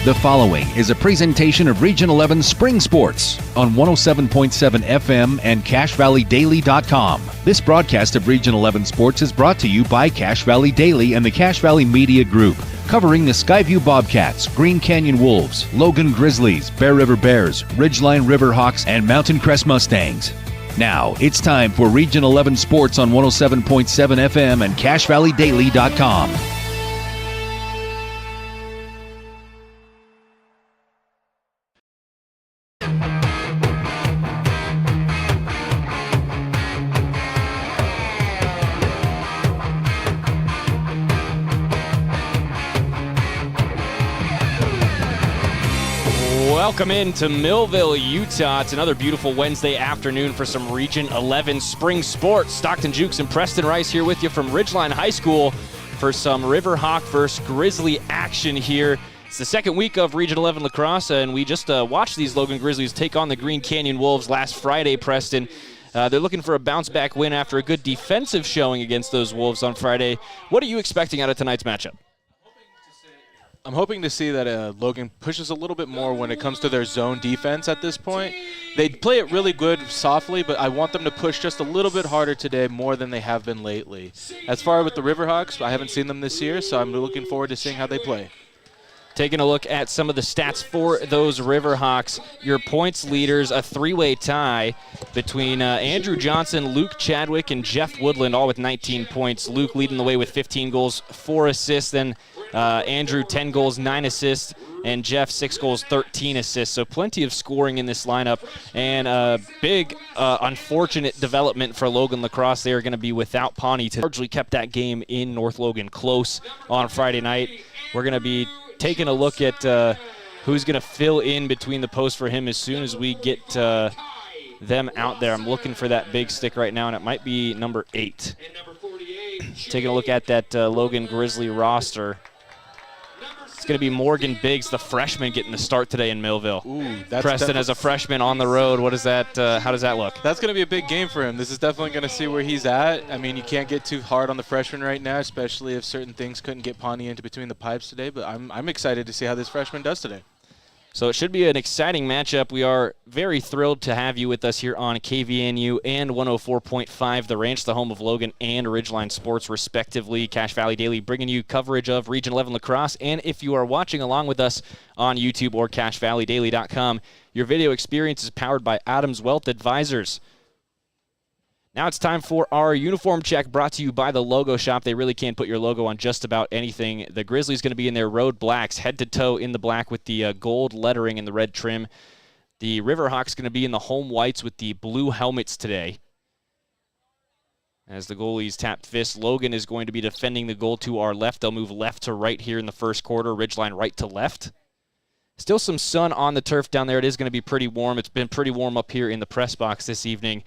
The following is a presentation of Region 11 Spring Sports on 107.7 FM and CacheValleyDaily.com. This broadcast of Region 11 Sports is brought to you by Cache Valley Daily and the Cache Valley Media Group, covering the Skyview Bobcats, Green Canyon Wolves, Logan Grizzlies, Bear River Bears, Ridgeline Riverhawks, and Mountain Crest Mustangs. Now, it's time for Region 11 Sports on 107.7 FM and CacheValleyDaily.com. Welcome into Millville, Utah. It's another beautiful Wednesday afternoon for some Region 11 Spring Sports. Stockton Jukes and Preston Rice here with you from Ridgeline High School for some Riverhawk versus Grizzly action here. It's the second week of Region 11 Lacrosse, and we just watched these Logan Grizzlies take on the Green Canyon Wolves last Friday, Preston. They're looking for a bounce-back win after a good defensive showing against those Wolves on Friday. What are you expecting out of tonight's matchup? I'm hoping to see that Logan pushes a little bit more when it comes to their zone defense at this point. They play it really good softly, but I want them to push just a little bit harder today, more than they have been lately. As far with the Riverhawks, I haven't seen them this year, so I'm looking forward to seeing how they play. Taking a look at some of the stats for those Riverhawks, your points leaders, a three-way tie between Andrew Johnson, Luke Chadwick, and Jeff Woodland, all with 19 points. Luke leading the way with 15 goals, 4 assists, then Andrew, 10 goals, 9 assists, and Jeff, 6 goals, 13 assists. So plenty of scoring in this lineup, and a big unfortunate development for Logan Lacrosse. They are going to be without Pawnee. Largely kept that game in North Logan close on Friday night. We're going to be taking a look at who's going to fill in between the posts for him as soon as we get them out there. I'm looking for that big stick right now, and it might be number 8. Taking a look at that Logan Grizzly roster. It's going to be Morgan Biggs, the freshman, getting the start today in Millville. Ooh, Preston as a freshman on the road. What is that? How does that look? That's going to be a big game for him. This is definitely going to see where he's at. I mean, you can't get too hard on the freshman right now, especially if certain things couldn't get Pawnee into between the pipes today. But I'm excited to see how this freshman does today. So it should be an exciting matchup. We are very thrilled to have you with us here on KVNU and 104.5 The Ranch, the home of Logan and Ridgeline Sports, respectively. Cache Valley Daily bringing you coverage of Region 11 Lacrosse. And if you are watching along with us on YouTube or CacheValleyDaily.com, your video experience is powered by Adams Wealth Advisors. Now it's time for our uniform check, brought to you by the Logo Shop. They really can put your logo on just about anything. The Grizzlies going to be in their road blacks, head to toe in the black with the gold lettering and the red trim. The Riverhawks going to be in the home whites with the blue helmets today. As the goalies tap fists, Logan is going to be defending the goal to our left. They'll move left to right here in the first quarter, Ridgeline right to left. Still some sun on the turf down there. It is going to be pretty warm. It's been pretty warm up here in the press box this evening.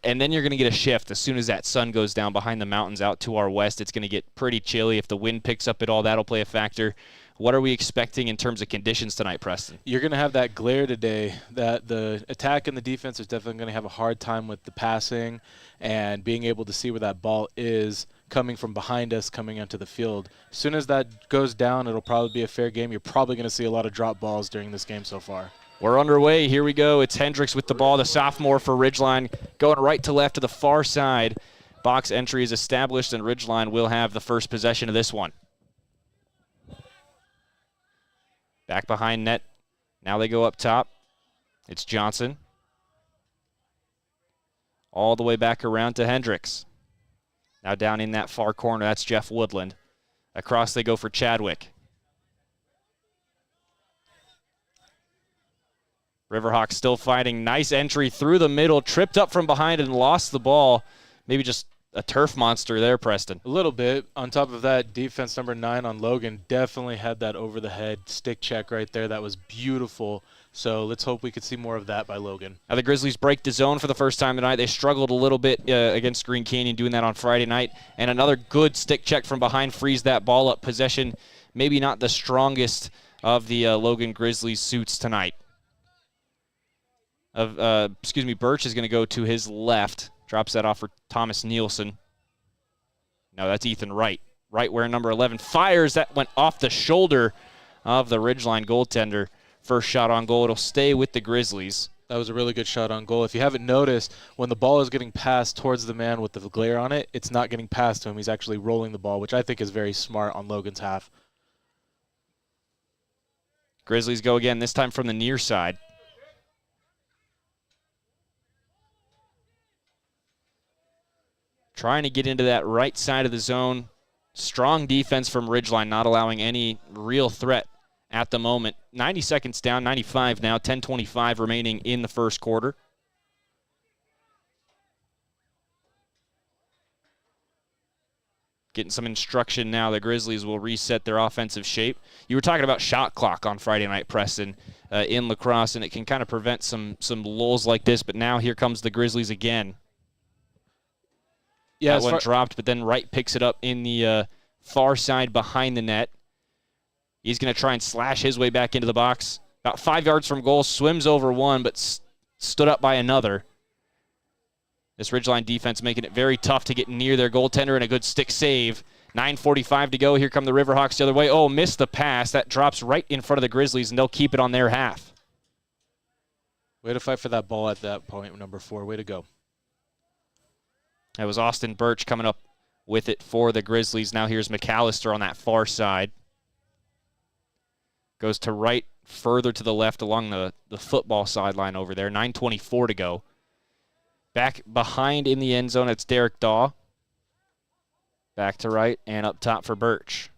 And then you're going to get a shift as soon as that sun goes down behind the mountains out to our west. It's going to get pretty chilly. If the wind picks up at all, that'll play a factor. What are we expecting in terms of conditions tonight, Preston? You're going to have that glare today. That the attack and the defense is definitely going to have a hard time with the passing and being able to see where that ball is coming from behind us, coming onto the field. As soon as that goes down, it'll probably be a fair game. You're probably going to see a lot of drop balls during this game so far. We're underway. Here we go. It's Hendricks with the ball, the sophomore for Ridgeline, going right to left to the far side. Box entry is established, and Ridgeline will have the first possession of this one. Back behind net. Now they go up top. It's Johnson. All the way back around to Hendricks. Now down in that far corner, that's Jeff Woodland. Across they go for Chadwick. Riverhawks still fighting. Nice entry through the middle. Tripped up from behind and lost the ball. Maybe just a turf monster there, Preston. A little bit. On top of that, defense number 9 on Logan definitely had that over-the-head stick check right there. That was beautiful. So let's hope we could see more of that by Logan. Now the Grizzlies break the zone for the first time tonight. They struggled a little bit against Green Canyon doing that on Friday night. And another good stick check from behind frees that ball up. Possession maybe not the strongest of the Logan Grizzlies suits tonight. Birch is going to go to his left. Drops that off for Thomas Nielsen. No, that's Ethan Wright. Wright wearing number 11. Fires. That went off the shoulder of the Ridgeline goaltender. First shot on goal. It'll stay with the Grizzlies. That was a really good shot on goal. If you haven't noticed, when the ball is getting passed towards the man with the glare on it, it's not getting passed to him. He's actually rolling the ball, which I think is very smart on Logan's half. Grizzlies go again, this time from the near side. Trying to get into that right side of the zone. Strong defense from Ridgeline, not allowing any real threat at the moment. 90 seconds down, 95 now, 10:25 remaining in the first quarter. Getting some instruction now. The Grizzlies will reset their offensive shape. You were talking about shot clock on Friday night, Preston, in lacrosse, and it can kind of prevent some lulls like this, but now here comes the Grizzlies again. Yeah, that one dropped, but then Wright picks it up in the far side behind the net. He's going to try and slash his way back into the box. About 5 yards from goal, swims over one, but stood up by another. This Ridgeline defense making it very tough to get near their goaltender, and a good stick save. 9:45 to go. Here come the Riverhawks the other way. Oh, missed the pass. That drops right in front of the Grizzlies, and they'll keep it on their half. Way to fight for that ball at that point, number 4. Way to go. That was Austin Birch coming up with it for the Grizzlies. Now here's McAllister on that far side. Goes to right, further to the left along the football sideline over there. 9:24 to go. Back behind in the end zone, it's Derek Daw. Back to right and up top for Birch.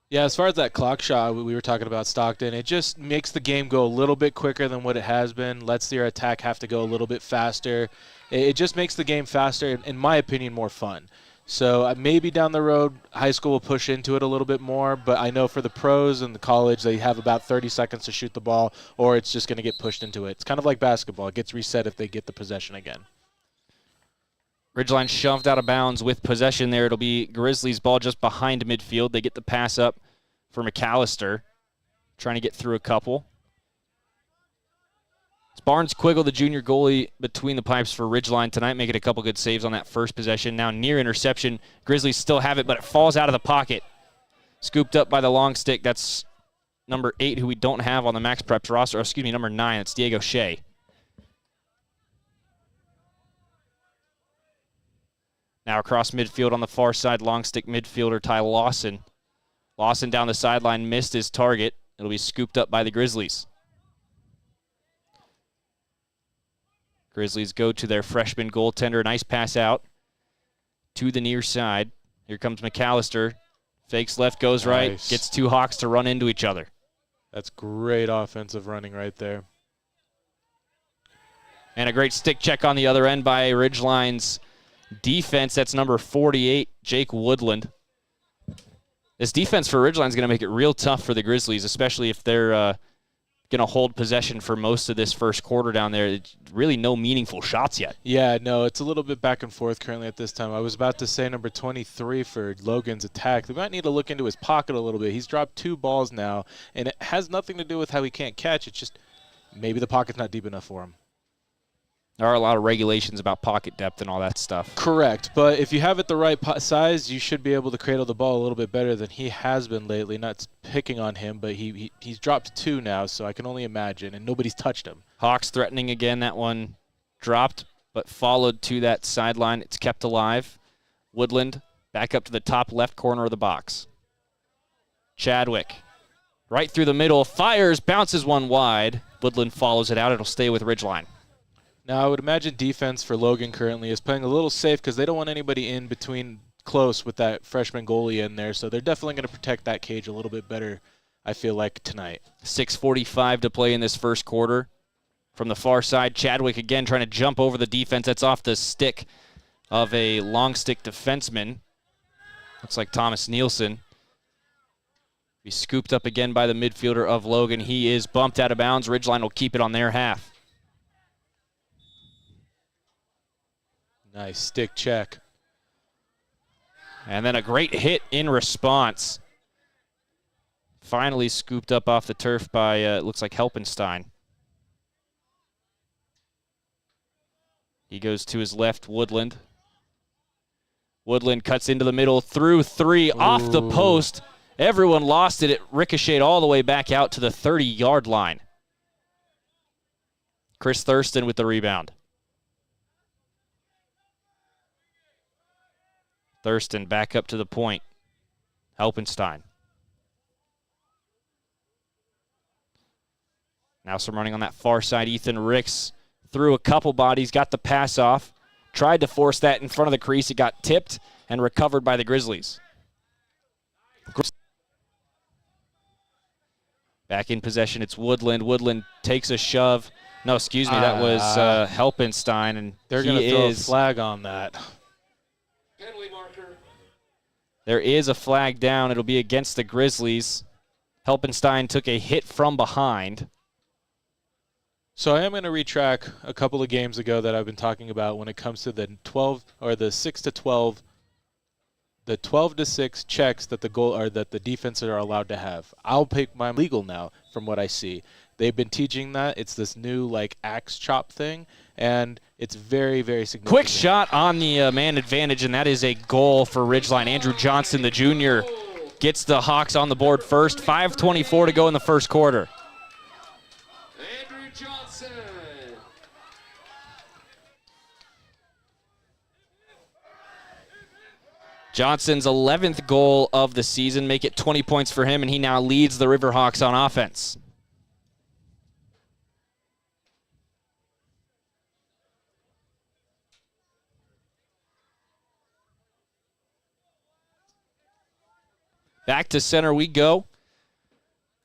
Yeah, as far as that clock shot we were talking about, Stockton, it just makes the game go a little bit quicker than what it has been, lets their attack have to go a little bit faster. It just makes the game faster, in my opinion, more fun. So maybe down the road, high school will push into it a little bit more, but I know for the pros and the college, they have about 30 seconds to shoot the ball, or it's just going to get pushed into it. It's kind of like basketball. It gets reset if they get the possession again. Ridgeline shoved out of bounds with possession there. It'll be Grizzlies' ball just behind midfield. They get the pass up for McAllister, trying to get through a couple. It's Barnes Quiggle, the junior goalie, between the pipes for Ridgeline tonight, making a couple good saves on that first possession. Now near interception. Grizzlies still have it, but it falls out of the pocket. Scooped up by the long stick. That's number 8, who we don't have on the Max Preps roster. Or excuse me, number 9. It's Diego Shea. Now across midfield on the far side, long stick midfielder Ty Lawson. Lawson down the sideline, missed his target. It'll be scooped up by the Grizzlies. Grizzlies go to their freshman goaltender. Nice pass out to the near side. Here comes McAllister. Fakes left, goes right. Nice. Gets two Hawks to run into each other. That's great offensive running right there. And a great stick check on the other end by Ridgeline's defense. That's number 48, Jake Woodland. This defense for Ridgeline is going to make it real tough for the Grizzlies, especially if they're going to hold possession for most of this first quarter down there. It's really no meaningful shots yet. Yeah, no, it's a little bit back and forth currently at this time. I was about to say number 23 for Logan's attack. They might need to look into his pocket a little bit. He's dropped 2 balls now, and it has nothing to do with how he can't catch. It's just maybe the pocket's not deep enough for him. There are a lot of regulations about pocket depth and all that stuff. Correct, but if you have it the right size, you should be able to cradle the ball a little bit better than he has been lately. Not picking on him, but he's dropped 2 now, so I can only imagine, and nobody's touched him. Hawks threatening again. That one dropped, but followed to that sideline. It's kept alive. Woodland back up to the top left corner of the box. Chadwick right through the middle, fires, bounces one wide. Woodland follows it out. It'll stay with Ridgeline. Now, I would imagine defense for Logan currently is playing a little safe because they don't want anybody in between close with that freshman goalie in there, so they're definitely going to protect that cage a little bit better, I feel like, tonight. 6:45 to play in this first quarter. From the far side, Chadwick again trying to jump over the defense. That's off the stick of a long stick defenseman. Looks like Thomas Nielsen. He's scooped up again by the midfielder of Logan. He is bumped out of bounds. Ridgeline will keep it on their half. Nice stick check. And then a great hit in response. Finally scooped up off the turf by, it looks like Helpenstein. He goes to his left, Woodland. Woodland cuts into the middle, through three, off the post. Everyone lost it. It ricocheted all the way back out to the 30-yard line. Chris Thurston with the rebound. Thurston back up to the point. Helpenstein. Now some running on that far side. Ethan Ricks threw a couple bodies, got the pass off. Tried to force that in front of the crease. It got tipped and recovered by the Grizzlies. Back in possession, it's Woodland. Woodland takes a shove. No, excuse me, that was Helpenstein. And they're going to throw a flag on that. Penalty marker. There is a flag down. It'll be against the Grizzlies. Helpenstein took a hit from behind. So I am going to retrack a couple of games ago that I've been talking about when it comes to the 12 or the 6 to 12, the 12 to 6 checks that the defenses are allowed to have. I'll pick my legal now from what I see. They've been teaching that. It's this new like axe chop thing, and it's very, very significant. Quick shot on the man advantage, and that is a goal for Ridgeline. Andrew Johnson, the junior, gets the Hawks on the board first. 5:24 to go in the first quarter. Johnson. Johnson's 11th goal of the season, make it 20 points for him, and he now leads the Riverhawks on offense. Back to center we go.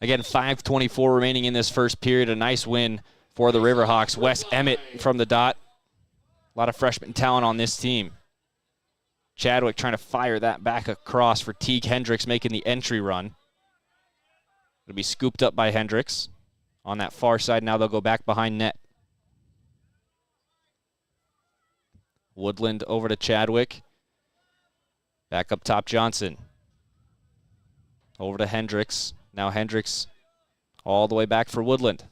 Again, 5:24 remaining in this first period. A nice win for the Riverhawks. Wes Emmett from the dot. A lot of freshman talent on this team. Chadwick trying to fire that back across for Teague Hendricks making the entry run. It'll be scooped up by Hendricks on that far side. Now they'll go back behind net. Woodland over to Chadwick. Back up top, Johnson. Over to Hendricks. Now Hendricks all the way back for Woodland.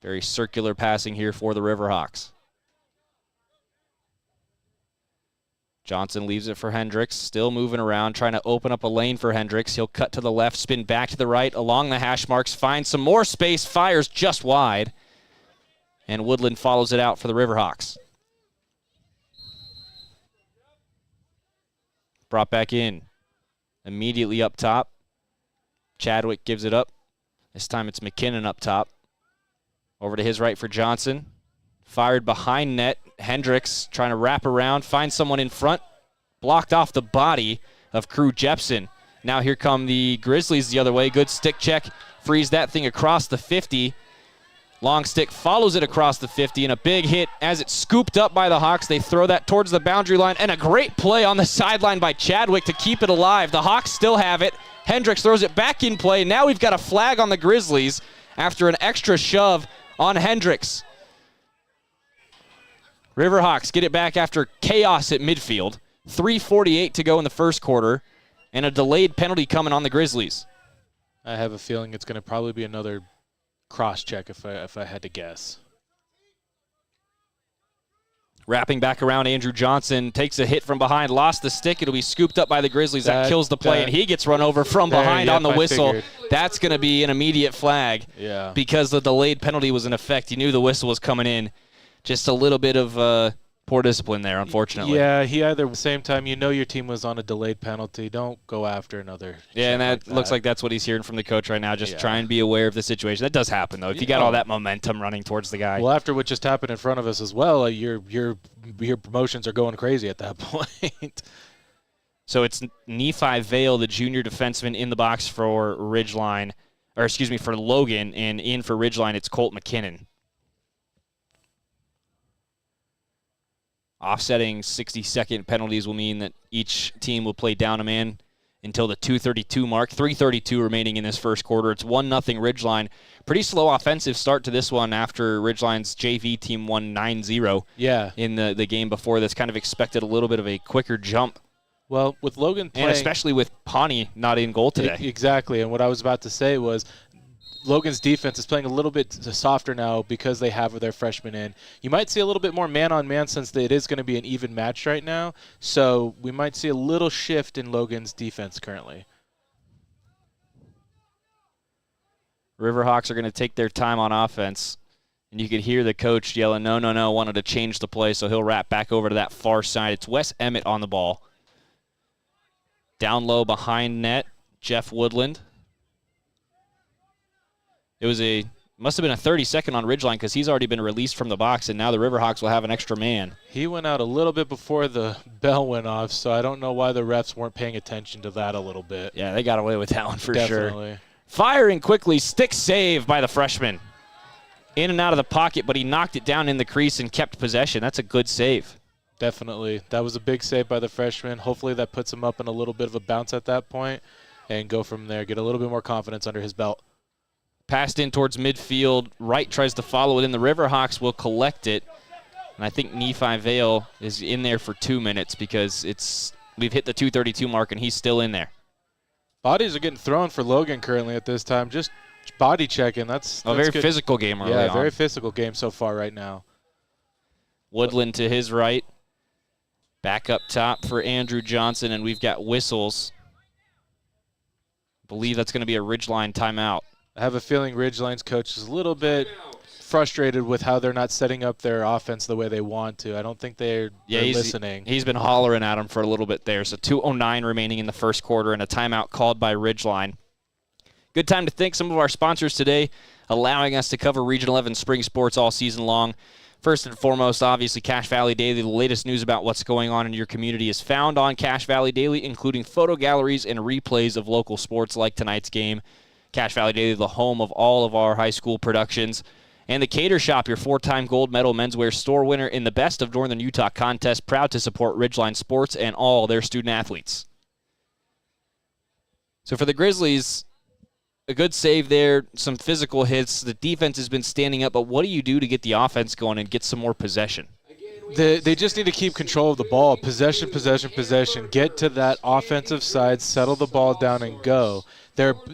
Very circular passing here for the Riverhawks. Johnson leaves it for Hendricks, still moving around, trying to open up a lane for Hendricks. He'll cut to the left, spin back to the right, along the hash marks, finds some more space, fires just wide, and Woodland follows it out for the Riverhawks. Brought back in. Immediately up top. Chadwick gives it up. This time it's McKinnon up top. Over to his right for Johnson. Fired behind net. Hendricks trying to wrap around, find someone in front. Blocked off the body of Crew Jepson. Now here come the Grizzlies the other way. Good stick check. Frees that thing across the 50. Long stick follows it across the 50, and a big hit as it's scooped up by the Hawks. They throw that towards the boundary line, and a great play on the sideline by Chadwick to keep it alive. The Hawks still have it. Hendricks throws it back in play. Now we've got a flag on the Grizzlies after an extra shove on Hendricks. Riverhawks get it back after chaos at midfield. 3:48 to go in the first quarter, and a delayed penalty coming on the Grizzlies. I have a feeling it's going to probably be another cross-check if I had to guess. Wrapping back around, Andrew Johnson takes a hit from behind, lost the stick. It'll be scooped up by the Grizzlies. That kills the play, and he gets run over from behind on the whistle. That's going to be an immediate flag because the delayed penalty was in effect. He knew the whistle was coming in. Just a little bit of poor discipline there, unfortunately. Yeah, he either at the same time, you know your team was on a delayed penalty. Don't go after another. Yeah, and that looks like that's what he's hearing from the coach right now. Just try and be aware of the situation. That does happen, though. If you got all that momentum running towards the guy. Well, after what just happened in front of us as well, your promotions are going crazy at that point. So it's Nephi Vale, the junior defenseman, in the box for Ridgeline, or excuse me, for Logan, and in for Ridgeline, it's Colt McKinnon. Offsetting 60-second penalties will mean that each team will play down a man until the 2:32 mark. 3:32 remaining in this first quarter. It's 1-0 Ridgeline. Pretty slow offensive start to this one after Ridgeline's JV team won 9-0 in the game before this. Kind of expected a little bit of a quicker jump. Well, with Logan playing, and especially with Pawnee not in goal today. Exactly, and what I was about to say was Logan's defense is playing a little bit softer now because they have their freshmen in. You might see a little bit more man-on-man since it is going to be an even match right now. So we might see a little shift in Logan's defense currently. Riverhawks are going to take their time on offense. And you could hear the coach yelling, no, no, no, wanted to change the play, so he'll wrap back over to that far side. It's Wes Emmett on the ball. Down low behind net, Jeff Woodland. It must have been a 30-second on Ridgeline because he's already been released from the box, and now the Riverhawks will have an extra man. He went out a little bit before the bell went off, so I don't know why the refs weren't paying attention to that a little bit. Yeah, they got away with that one for Definitely. sure. Firing quickly, stick save by the freshman. In and out of the pocket, but he knocked it down in the crease and kept possession. That's a good save. Definitely. That was a big save by the freshman. Hopefully that puts him up in a little bit of a bounce at that point and go from there, get a little bit more confidence under his belt. Passed in towards midfield. Wright tries to follow it in. The Riverhawks will collect it. And I think Nephi Vale is in there for 2 minutes because we've hit the 2:32 mark and he's still in there. Bodies are getting thrown for Logan currently at this time. Just body checking. That's a very good. physical game early on. on. Very physical game so far right now. Woodland to his right. Back up top for Andrew Johnson, and we've got whistles. I believe that's going to be a Ridgeline timeout. I have a feeling Ridgeline's coach is a little bit frustrated with how they're not setting up their offense the way they want to. I don't think they're listening. He's been hollering at them for a little bit there. So 2:09 remaining in the first quarter and a timeout called by Ridgeline. Good time to thank some of our sponsors today, allowing us to cover Region 11 spring sports all season long. First and foremost, obviously, Cache Valley Daily. The latest news about what's going on in your community is found on Cache Valley Daily, including photo galleries and replays of local sports like tonight's game. Cache Valley Daily, the home of all of our high school productions. And the Cater Shop, your 4-time gold medal menswear store winner in the Best of Northern Utah contest, proud to support Ridgeline Sports and all their student athletes. So for the Grizzlies, a good save there, some physical hits. The defense has been standing up, but what do you do to get the offense going and get some more possession? They just need to keep control of the ball. Possession, possession, possession. Get to that offensive side, settle the ball down, and go.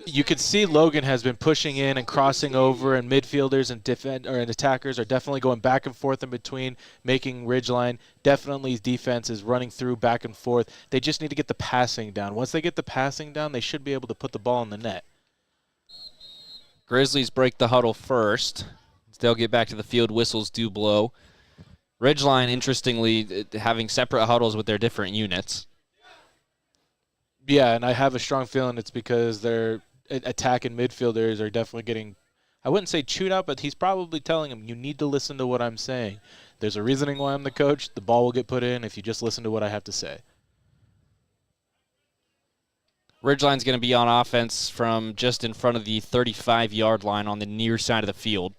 You could see Logan has been pushing in and crossing over, and midfielders and attackers are definitely going back and forth in between, making Ridgeline. Definitely defense is running through back and forth. They just need to get the passing down. Once they get the passing down, they should be able to put the ball in the net. Grizzlies break the huddle first. They'll get back to the field. Whistles do blow. Ridgeline, interestingly, having separate huddles with their different units. Yeah, and I have a strong feeling it's because their attacking midfielders are definitely getting, I wouldn't say chewed out, but he's probably telling them, you need to listen to what I'm saying. There's a reasoning why I'm the coach. The ball will get put in if you just listen to what I have to say. Ridgeline's going to be on offense from just in front of the 35-yard line on the near side of the field.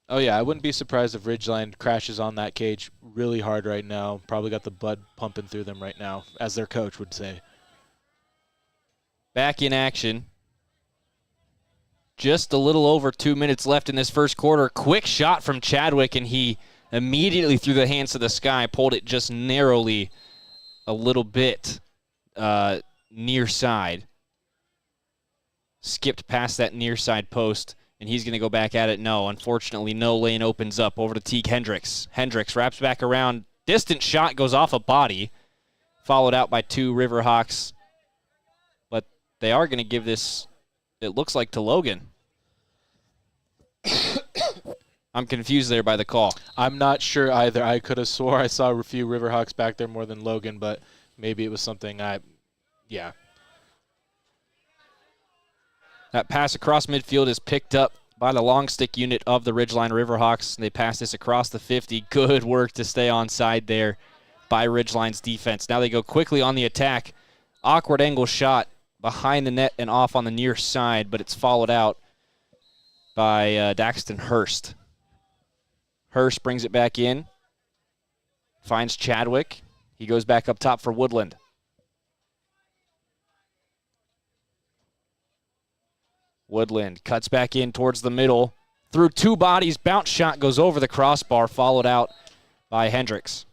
Oh, yeah, I wouldn't be surprised if Ridgeline crashes on that cage really hard right now. Probably got the blood pumping through them right now, as their coach would say. Back in action. Just a little over 2 minutes left in this first quarter. Quick shot from Chadwick, and he immediately threw the hands to the sky, pulled it just narrowly a little bit near side. Skipped past that near side post. And he's going to go back at it. No, unfortunately, no lane opens up over to Teague Hendricks. Hendricks wraps back around. Distant shot goes off a body. Followed out by two Riverhawks. But they are going to give this, it looks like, to Logan. I'm confused there by the call. I'm not sure either. I could have swore I saw a few Riverhawks back there more than Logan, but maybe it was something yeah. That pass across midfield is picked up by the long stick unit of the Ridgeline Riverhawks. They pass this across the 50. Good work to stay onside there by Ridgeline's defense. Now they go quickly on the attack. Awkward angle shot behind the net and off on the near side, but it's followed out by Daxton Hurst. Hurst brings it back in. Finds Chadwick. He goes back up top for Woodland. Woodland cuts back in towards the middle. Through two bodies, bounce shot goes over the crossbar, followed out by Hendricks.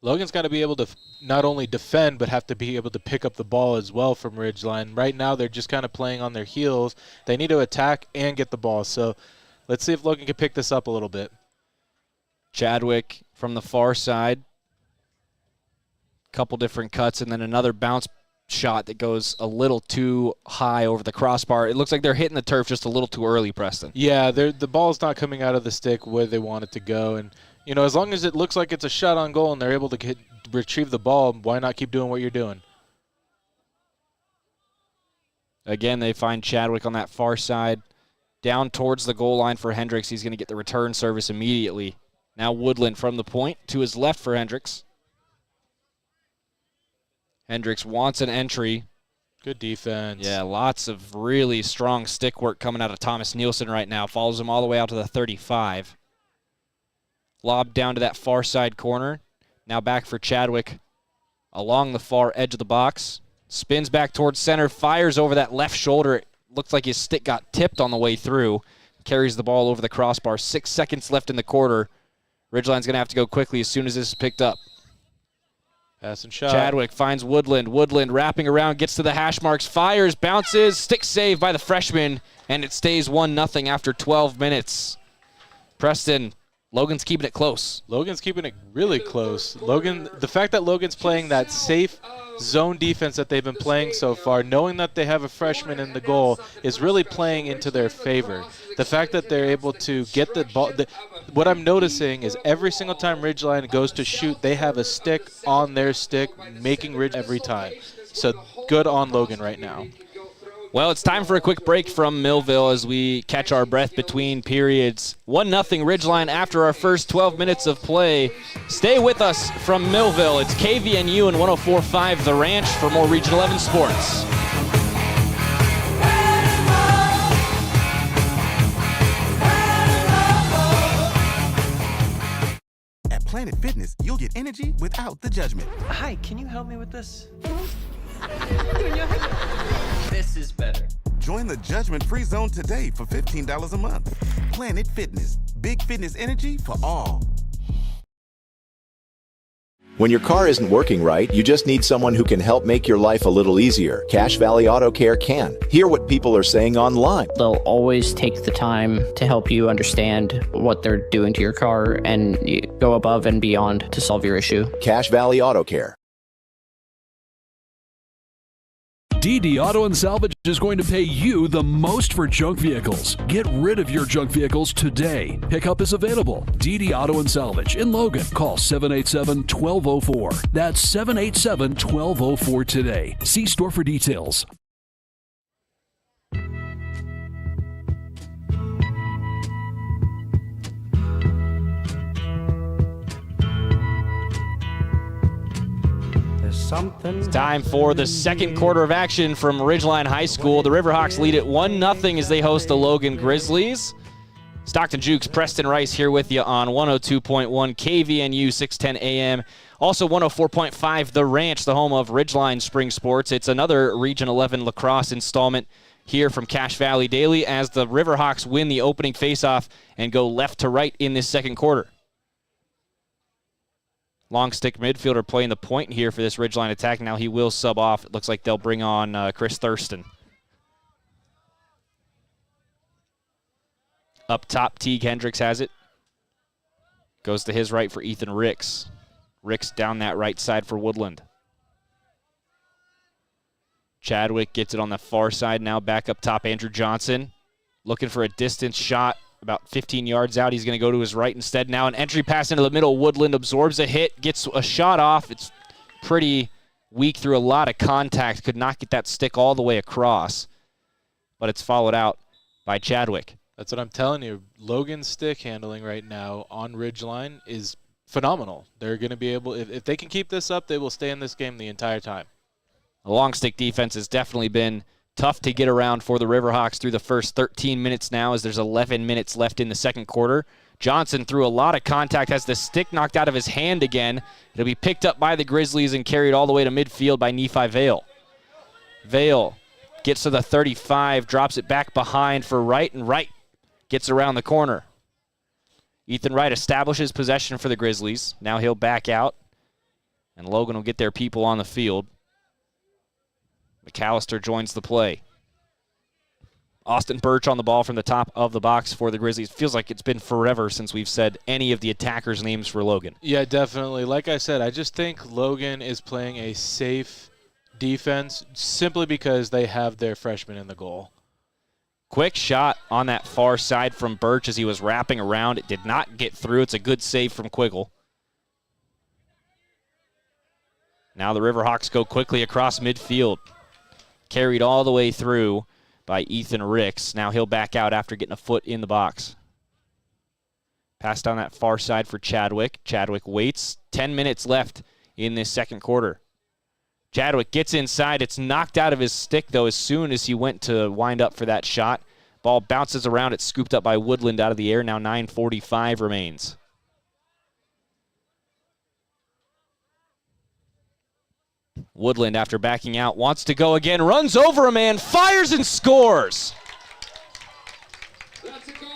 Logan's got to be able to not only defend, but have to be able to pick up the ball as well from Ridgeline. Right now, they're just kind of playing on their heels. They need to attack and get the ball. So let's see if Logan can pick this up a little bit. Chadwick from the far side. Couple different cuts, and then another bounce shot that goes a little too high over the crossbar. It looks like they're hitting the turf just a little too early, Preston. Yeah, the ball's not coming out of the stick where they want it to go. And, you know, as long as it looks like it's a shot on goal and they're able to retrieve the ball, why not keep doing what you're doing? Again, they find Chadwick on that far side. Down towards the goal line for Hendricks. He's going to get the return service immediately. Now Woodland from the point to his left for Hendricks. Hendricks wants an entry. Good defense. Yeah, lots of really strong stick work coming out of Thomas Nielsen right now. Follows him all the way out to the 35. Lob down to that far side corner. Now back for Chadwick along the far edge of the box. Spins back towards center, fires over that left shoulder. It looked like his stick got tipped on the way through. Carries the ball over the crossbar. 6 seconds left in the quarter. Ridgeline's going to have to go quickly as soon as this is picked up. Pass and shot. Chadwick finds Woodland. Woodland wrapping around, gets to the hash marks, fires, bounces, stick save by the freshman, and it stays 1-0 after 12 minutes. Preston, Logan's keeping it close. Logan's keeping it really close. The fact that Logan's playing that safe zone defense that they've been playing so far, knowing that they have a freshman in the goal, is really playing into their favor. The fact that they're able to get the ball, what I'm noticing is every single time Ridgeline goes to shoot, they have a stick on their stick, making Ridge every time. So good on Logan right now. Well, it's time for a quick break from Millville as we catch our breath between periods. 1-0 Ridgeline after our first 12 minutes of play. Stay with us from Millville. It's KVNU and 104.5 The Ranch for more Region 11 sports. At Planet Fitness, you'll get energy without the judgment. Hi, can you help me with this? This is better. Join the judgment-free zone today for $15 a month. Planet Fitness. Big fitness energy for all. When your car isn't working right, you just need someone who can help make your life a little easier. Cache Valley Auto Care can. Hear what people are saying online. They'll always take the time to help you understand what they're doing to your car and go above and beyond to solve your issue. Cache Valley Auto Care. DD Auto & Salvage is going to pay you the most for junk vehicles. Get rid of your junk vehicles today. Pickup is available. DD Auto & Salvage in Logan. Call 787-1204. That's 787-1204 today. See store for details. It's time for the second quarter of action from Ridgeline High School. The Riverhawks lead it 1-0 as they host the Logan Grizzlies. Stockton Jukes, Preston Rice here with you on 102.1 KVNU 610 AM. Also 104.5 The Ranch, the home of Ridgeline Spring Sports. It's another Region 11 lacrosse installment here from Cache Valley Daily as the Riverhawks win the opening faceoff and go left to right in this second quarter. Long stick midfielder playing the point here for this Ridgeline attack. Now he will sub off. It looks like they'll bring on Chris Thurston. Up top, Teague Hendricks has it. Goes to his right for Ethan Ricks. Ricks down that right side for Woodland. Chadwick gets it on the far side. Now back up top, Andrew Johnson. Looking for a distance shot. About 15 yards out, he's going to go to his right instead. Now an entry pass into the middle. Woodland absorbs a hit, gets a shot off. It's pretty weak through a lot of contact. Could not get that stick all the way across. But it's followed out by Chadwick. That's what I'm telling you. Logan's stick handling right now on Ridgeline is phenomenal. They're going to be able, if they can keep this up, they will stay in this game the entire time. The long stick defense has definitely been tough to get around for the Riverhawks through the first 13 minutes now as there's 11 minutes left in the second quarter. Johnson through a lot of contact, has the stick knocked out of his hand again. It'll be picked up by the Grizzlies and carried all the way to midfield by Nephi Vale. Vale gets to the 35, drops it back behind for Wright, and Wright gets around the corner. Ethan Wright establishes possession for the Grizzlies. Now he'll back out. And Logan will get their people on the field. McAllister joins the play. Austin Birch on the ball from the top of the box for the Grizzlies. Feels like it's been forever since we've said any of the attackers' names for Logan. Yeah, definitely. Like I said, I just think Logan is playing a safe defense simply because they have their freshman in the goal. Quick shot on that far side from Birch as he was wrapping around. It did not get through. It's a good save from Quiggle. Now the Riverhawks go quickly across midfield. Carried all the way through by Ethan Ricks. Now he'll back out after getting a foot in the box. Pass down that far side for Chadwick. Chadwick waits. 10 minutes left in this second quarter. Chadwick gets inside. It's knocked out of his stick, though, as soon as he went to wind up for that shot. Ball bounces around. It's scooped up by Woodland out of the air. Now 9:45 remains. Woodland, after backing out, wants to go again. Runs over a man, fires and scores.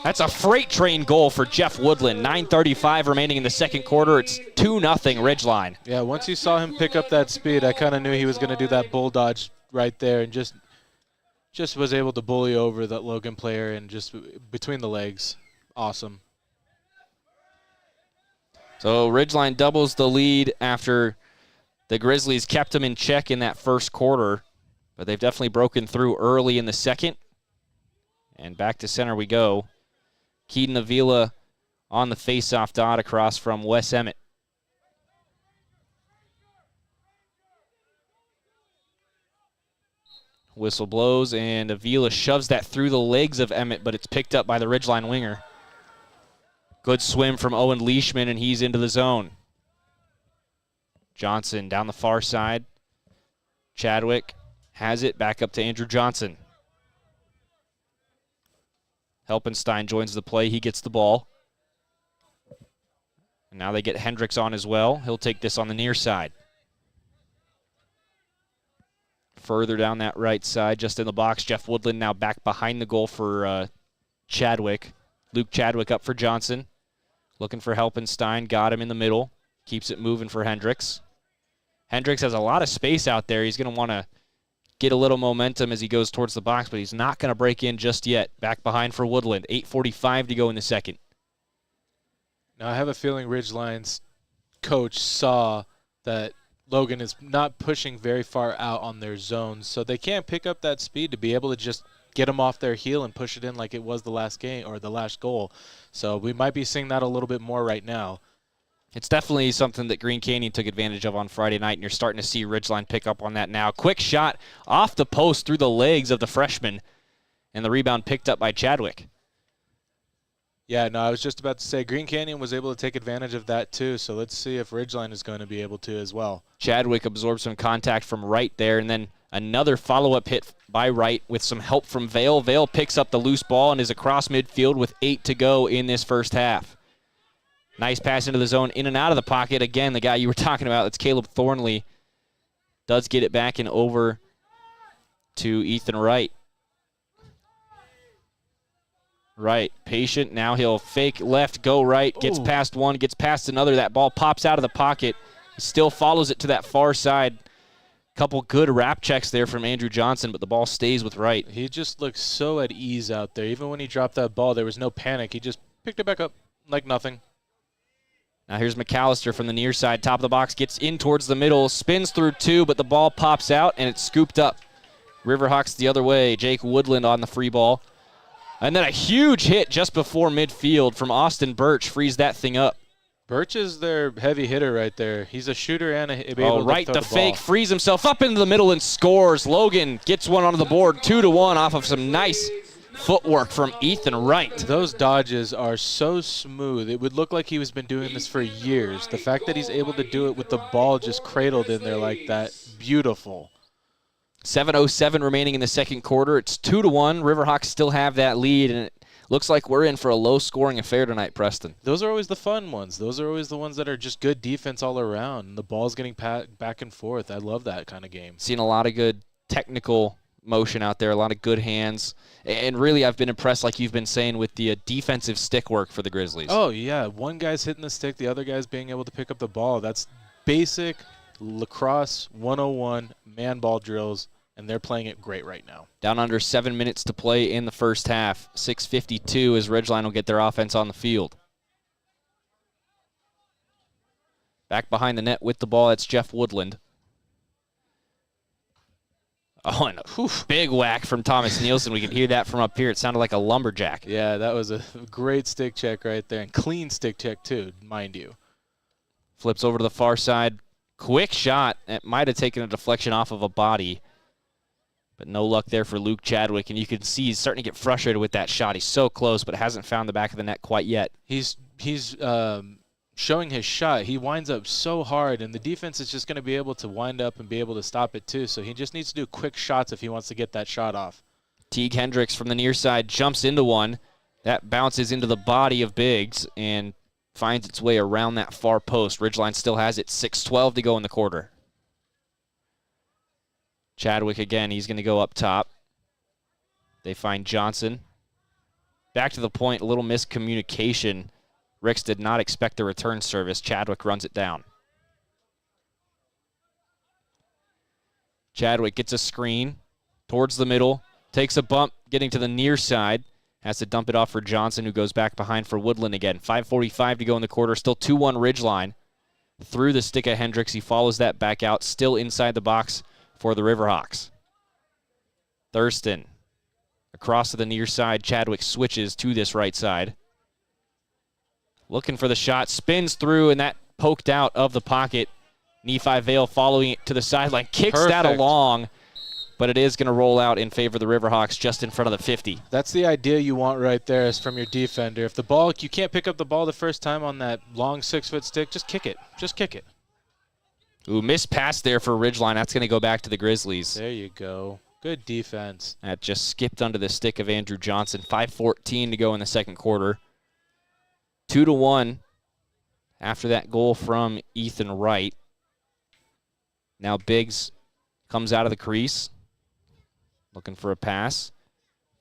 That's a freight train goal for Jeff Woodland. 9:35 remaining in the second quarter. It's 2-0 Ridgeline. Yeah, once you saw him pick up that speed, I kind of knew he was going to do that bull dodge right there and just was able to bully over that Logan player and just between the legs. Awesome. So Ridgeline doubles the lead after the Grizzlies kept them in check in that first quarter, but they've definitely broken through early in the second. And back to center we go. Keaton Avila on the face-off dot across from Wes Emmett. Whistle blows, and Avila shoves that through the legs of Emmett, but it's picked up by the Ridgeline winger. Good swim from Owen Leishman, and he's into the zone. Johnson down the far side. Chadwick has it back up to Andrew Johnson. Helpenstein joins the play. He gets the ball. And now they get Hendricks on as well. He'll take this on the near side. Further down that right side, just in the box, Jeff Woodland now back behind the goal for Chadwick. Luke Chadwick up for Johnson. Looking for Helpenstein. Got him in the middle. Keeps it moving for Hendricks. Hendricks has a lot of space out there. He's going to want to get a little momentum as he goes towards the box, but he's not going to break in just yet. Back behind for Woodland. 8:45 to go in the second. Now I have a feeling Ridgeline's coach saw that Logan is not pushing very far out on their zones, so they can't pick up that speed to be able to just get them off their heel and push it in like it was the last game or the last goal. So we might be seeing that a little bit more right now. It's definitely something that Green Canyon took advantage of on Friday night, and you're starting to see Ridgeline pick up on that now. Quick shot off the post through the legs of the freshman, and the rebound picked up by Chadwick. Yeah, no, I was just about to say Green Canyon was able to take advantage of that too, so let's see if Ridgeline is going to be able to as well. Chadwick absorbed some contact from Wright there, and then another follow-up hit by Wright with some help from Vale. Vale picks up the loose ball and is across midfield with 8 to go in this first half. Nice pass into the zone, in and out of the pocket. Again, the guy you were talking about, that's Caleb Thornley, does get it back and over to Ethan Wright. Wright, patient. Now he'll fake left, go right, gets past one, gets past another. That ball pops out of the pocket. He still follows it to that far side. Couple good wrap checks there from Andrew Johnson, but the ball stays with Wright. He just looks so at ease out there. Even when he dropped that ball, there was no panic. He just picked it back up like nothing. Now here's McAllister from the near side. Top of the box, gets in towards the middle, spins through 2, but the ball pops out, and it's scooped up. Riverhawks the other way. Jake Woodland on the free ball. And then a huge hit just before midfield from Austin Birch frees that thing up. Birch is their heavy hitter right there. He's a shooter and Wright, the fake, frees himself up into the middle and scores. Logan gets one onto the board, 2-1 off of some nice footwork from Ethan Wright. Those dodges are so smooth. It would look like he has been doing this for years. The fact that he's able to do it with the ball just cradled in there like that, beautiful. 7:07 remaining in the second quarter. It's 2-1. Riverhawks still have that lead, and it looks like we're in for a low-scoring affair tonight, Preston. Those are always the fun ones. Those are always the ones that are just good defense all around. And the ball's getting back and forth. I love that kind of game. Seen a lot of good technical motion out there, a lot of good hands. And really, I've been impressed, like you've been saying, with the defensive stick work for the Grizzlies. Oh, yeah. One guy's hitting the stick, the other guy's being able to pick up the ball. That's basic lacrosse 101 man ball drills, and they're playing it great right now. Down under 7 minutes to play in the first half. 6:52 as Ridgeline will get their offense on the field. Back behind the net with the ball, it's Jeff Woodland. Oh, and a big whack from Thomas Nielsen. We can hear that from up here. It sounded like a lumberjack. Yeah, that was a great stick check right there, and clean stick check too, mind you. Flips over to the far side. Quick shot. It might have taken a deflection off of a body, but no luck there for Luke Chadwick, and you can see he's starting to get frustrated with that shot. He's so close, but hasn't found the back of the net quite yet. He's showing his shot. He winds up so hard, and the defense is just going to be able to wind up and be able to stop it too, so he just needs to do quick shots if he wants to get that shot off. Teague Hendricks from the near side jumps into one. That bounces into the body of Biggs and finds its way around that far post. Ridgeline still has it. 6:12 to go in the quarter. Chadwick again, he's going to go up top. They find Johnson. Back to the point, a little miscommunication. Ricks did not expect the return service. Chadwick runs it down. Chadwick gets a screen towards the middle, takes a bump, getting to the near side. Has to dump it off for Johnson, who goes back behind for Woodland again. 5:45 to go in the quarter. Still 2-1 Ridgeline. Through the stick of Hendricks. He follows that back out. Still inside the box for the Riverhawks. Thurston. Across to the near side. Chadwick switches to this right side. Looking for the shot. Spins through, and that poked out of the pocket. Nephi Vale following it to the sideline. Kicks that along. But it is going to roll out in favor of the Riverhawks just in front of the 50. That's the idea you want right there is from your defender. If the ball, you can't pick up the ball the first time on that long 6-foot stick, just kick it. Just kick it. Ooh, missed pass there for Ridgeline. That's going to go back to the Grizzlies. There you go. Good defense. That just skipped under the stick of Andrew Johnson. 5:14 to go in the second quarter. 2-1 after that goal from Ethan Wright. Now Biggs comes out of the crease. Looking for a pass.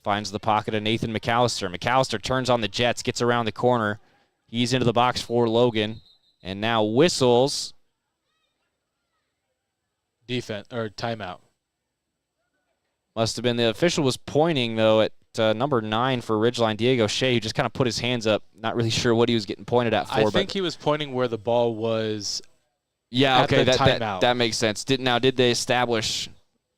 Finds the pocket of Nathan McAllister. McAllister turns on the Jets, gets around the corner. He's into the box for Logan. And now whistles. Defense, or timeout. Must have been the official was pointing, though, at number 9 for Ridgeline, Diego Shea, who just kind of put his hands up. Not really sure what he was getting pointed at for. I think he was pointing where the ball was. Yeah, okay, timeout. That makes sense. Did they establish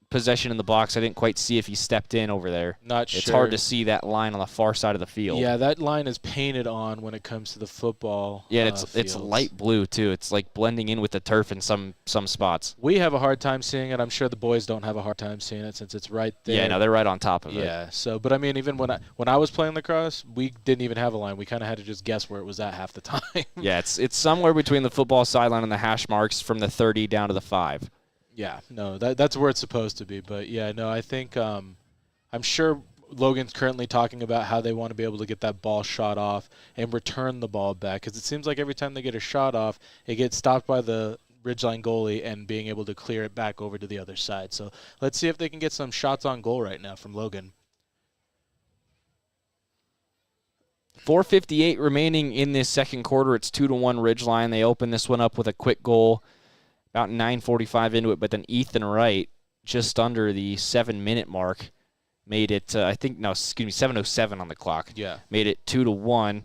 possession in the box? I didn't quite see if he stepped in over there. Not sure. It's hard to see that line on the far side of the field. Yeah, that line is painted on when it comes to the football. Yeah, it's light blue too. It's like blending in with the turf in some spots. We have a hard time seeing it. I'm sure the boys don't have a hard time seeing it since it's right there. Yeah, no, they're right on top of it. Yeah. So, but I mean, even when I was playing lacrosse, we didn't even have a line. We kind of had to just guess where it was at half the time. Yeah, it's somewhere between the football sideline and the hash marks from the 30 down to the 5. Yeah, no, that's where it's supposed to be. But, yeah, no, I think I'm sure Logan's currently talking about how they want to be able to get that ball shot off and return the ball back, because it seems like every time they get a shot off, it gets stopped by the Ridgeline goalie and being able to clear it back over to the other side. So let's see if they can get some shots on goal right now from Logan. 4:58 remaining in this second quarter. It's 2-1 Ridgeline. They open this one up with a quick goal. About 9:45 into it, but then Ethan Wright, just under the 7-minute mark, made it, 7:07 on the clock. Yeah. Made it 2-1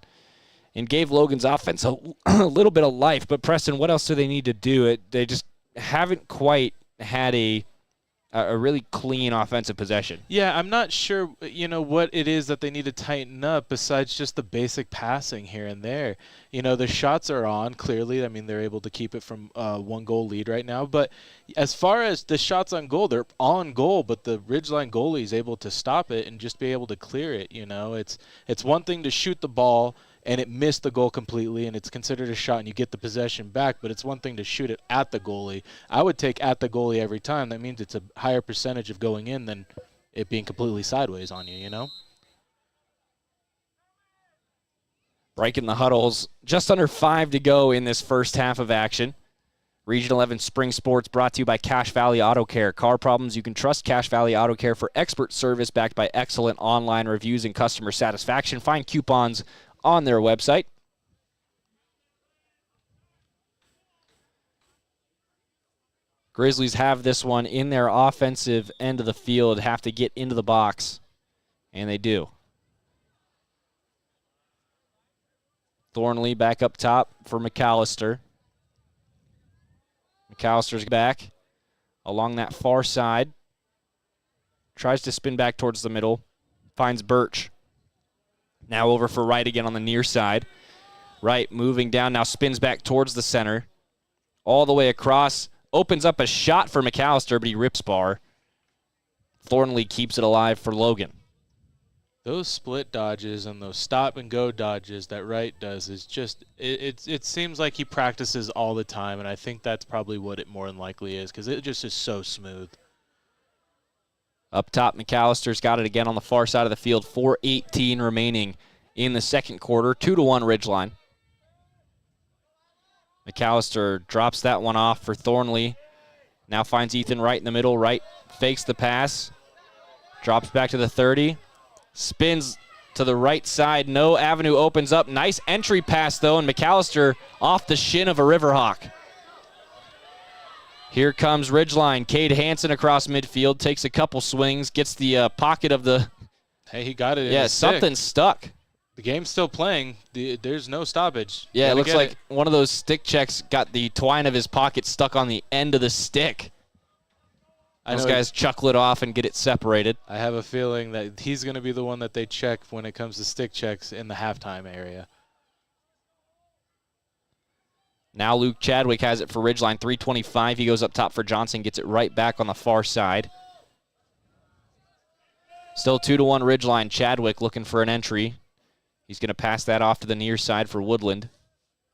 and gave Logan's offense a little bit of life. But, Preston, what else do they need to do? They just haven't quite had a really clean offensive possession. Yeah, I'm not sure, what it is that they need to tighten up besides just the basic passing here and there. The shots are on, clearly. I mean, they're able to keep it from 1-goal lead right now. But as far as the shots on goal, they're on goal, but the Ridgeline goalie is able to stop it and just be able to clear it. It's one thing to shoot the ball and it missed the goal completely, and it's considered a shot, and you get the possession back, but it's one thing to shoot it at the goalie. I would take at the goalie every time. That means it's a higher percentage of going in than it being completely sideways on you, Breaking the huddles. Just under 5 to go in this first half of action. Region 11 Spring Sports brought to you by Cache Valley Auto Care. Car problems, you can trust Cache Valley Auto Care for expert service backed by excellent online reviews and customer satisfaction. Find coupons on their website. Grizzlies have this one in their offensive end of the field, have to get into the box, and they do. Thornley back up top for McAllister. McAllister's back along that far side. Tries to spin back towards the middle. Finds Birch. Now over for Wright again on the near side. Wright moving down, now spins back towards the center. All the way across. Opens up a shot for McAllister, but he rips bar. Thornley keeps it alive for Logan. Those split dodges and those stop and go dodges that Wright does is just, it seems like he practices all the time, and I think that's probably what it more than likely is, because it just is so smooth. Up top, McAllister's got it again on the far side of the field. 4:18 remaining in the second quarter. 2-1 Ridgeline. McAllister drops that one off for Thornley. Now finds Ethan Wright in the middle. Wright fakes the pass. Drops back to the 30. Spins to the right side. No avenue opens up. Nice entry pass, though, and McAllister off the shin of a Riverhawk. Here comes Ridgeline. Cade Hansen across midfield. Takes a couple swings. Gets the pocket of the... Hey, he got it in Yeah, his stick. something stuck. The game's still playing. There's no stoppage. Yeah, it looks like one of those stick checks got the twine of his pocket stuck on the end of the stick. Those guys chuckle it off and get it separated. I have a feeling that he's going to be the one that they check when it comes to stick checks in the halftime area. Now Luke Chadwick has it for Ridgeline. 3:25. He goes up top for Johnson. Gets it right back on the far side. Still 2-1 Ridgeline. Chadwick looking for an entry. He's going to pass that off to the near side for Woodland.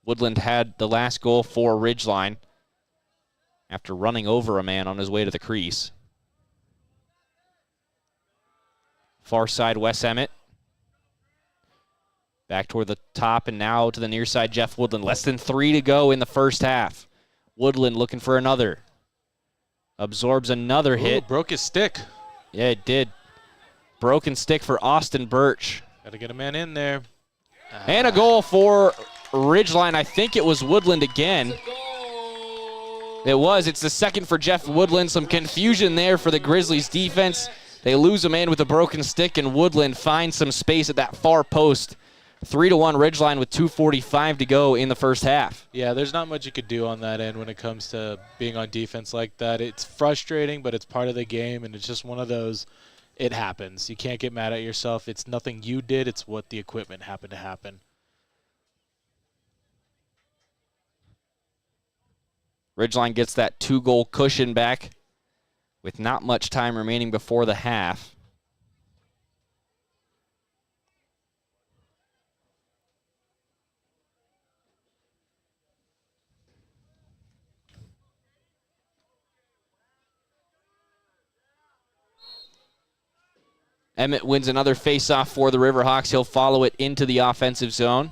Woodland had the last goal for Ridgeline after running over a man on his way to the crease. Far side, Wes Emmett. Back toward the top and now to the near side, Jeff Woodland. Less than 3 to go in the first half. Woodland looking for another. Absorbs another hit. Broke his stick. Yeah, it did. Broken stick for Austin Birch. Got to get a man in there. And a goal for Ridgeline. I think it was Woodland again. It was. It's the second for Jeff Woodland. Some confusion there for the Grizzlies defense. They lose a man with a broken stick, and Woodland finds some space at that far post. 3-1 Ridgeline with 2:45 to go in the first half. Yeah, there's not much you could do on that end when it comes to being on defense like that. It's frustrating, but it's part of the game, and it's just one of those, it happens. You can't get mad at yourself. It's nothing you did. It's what the equipment happened to happen. Ridgeline gets that 2-goal cushion back with not much time remaining before the half. Emmett wins another faceoff for the Riverhawks. He'll follow it into the offensive zone.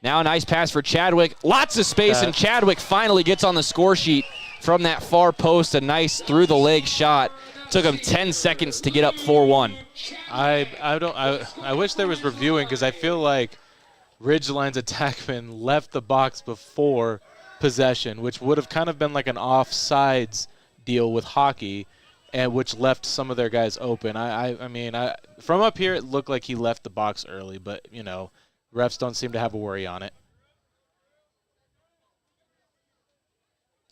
Now a nice pass for Chadwick. Lots of space, and Chadwick finally gets on the score sheet from that far post. A nice through-the-leg shot. Took him 10 seconds to get up 4-1. I wish there was reviewing, because I feel like Ridgeline's attackman left the box before possession, which would have kind of been like an offsides deal with hockey, and which left some of their guys open. I mean, from up here, it looked like he left the box early, but, you know, refs don't seem to have a worry on it.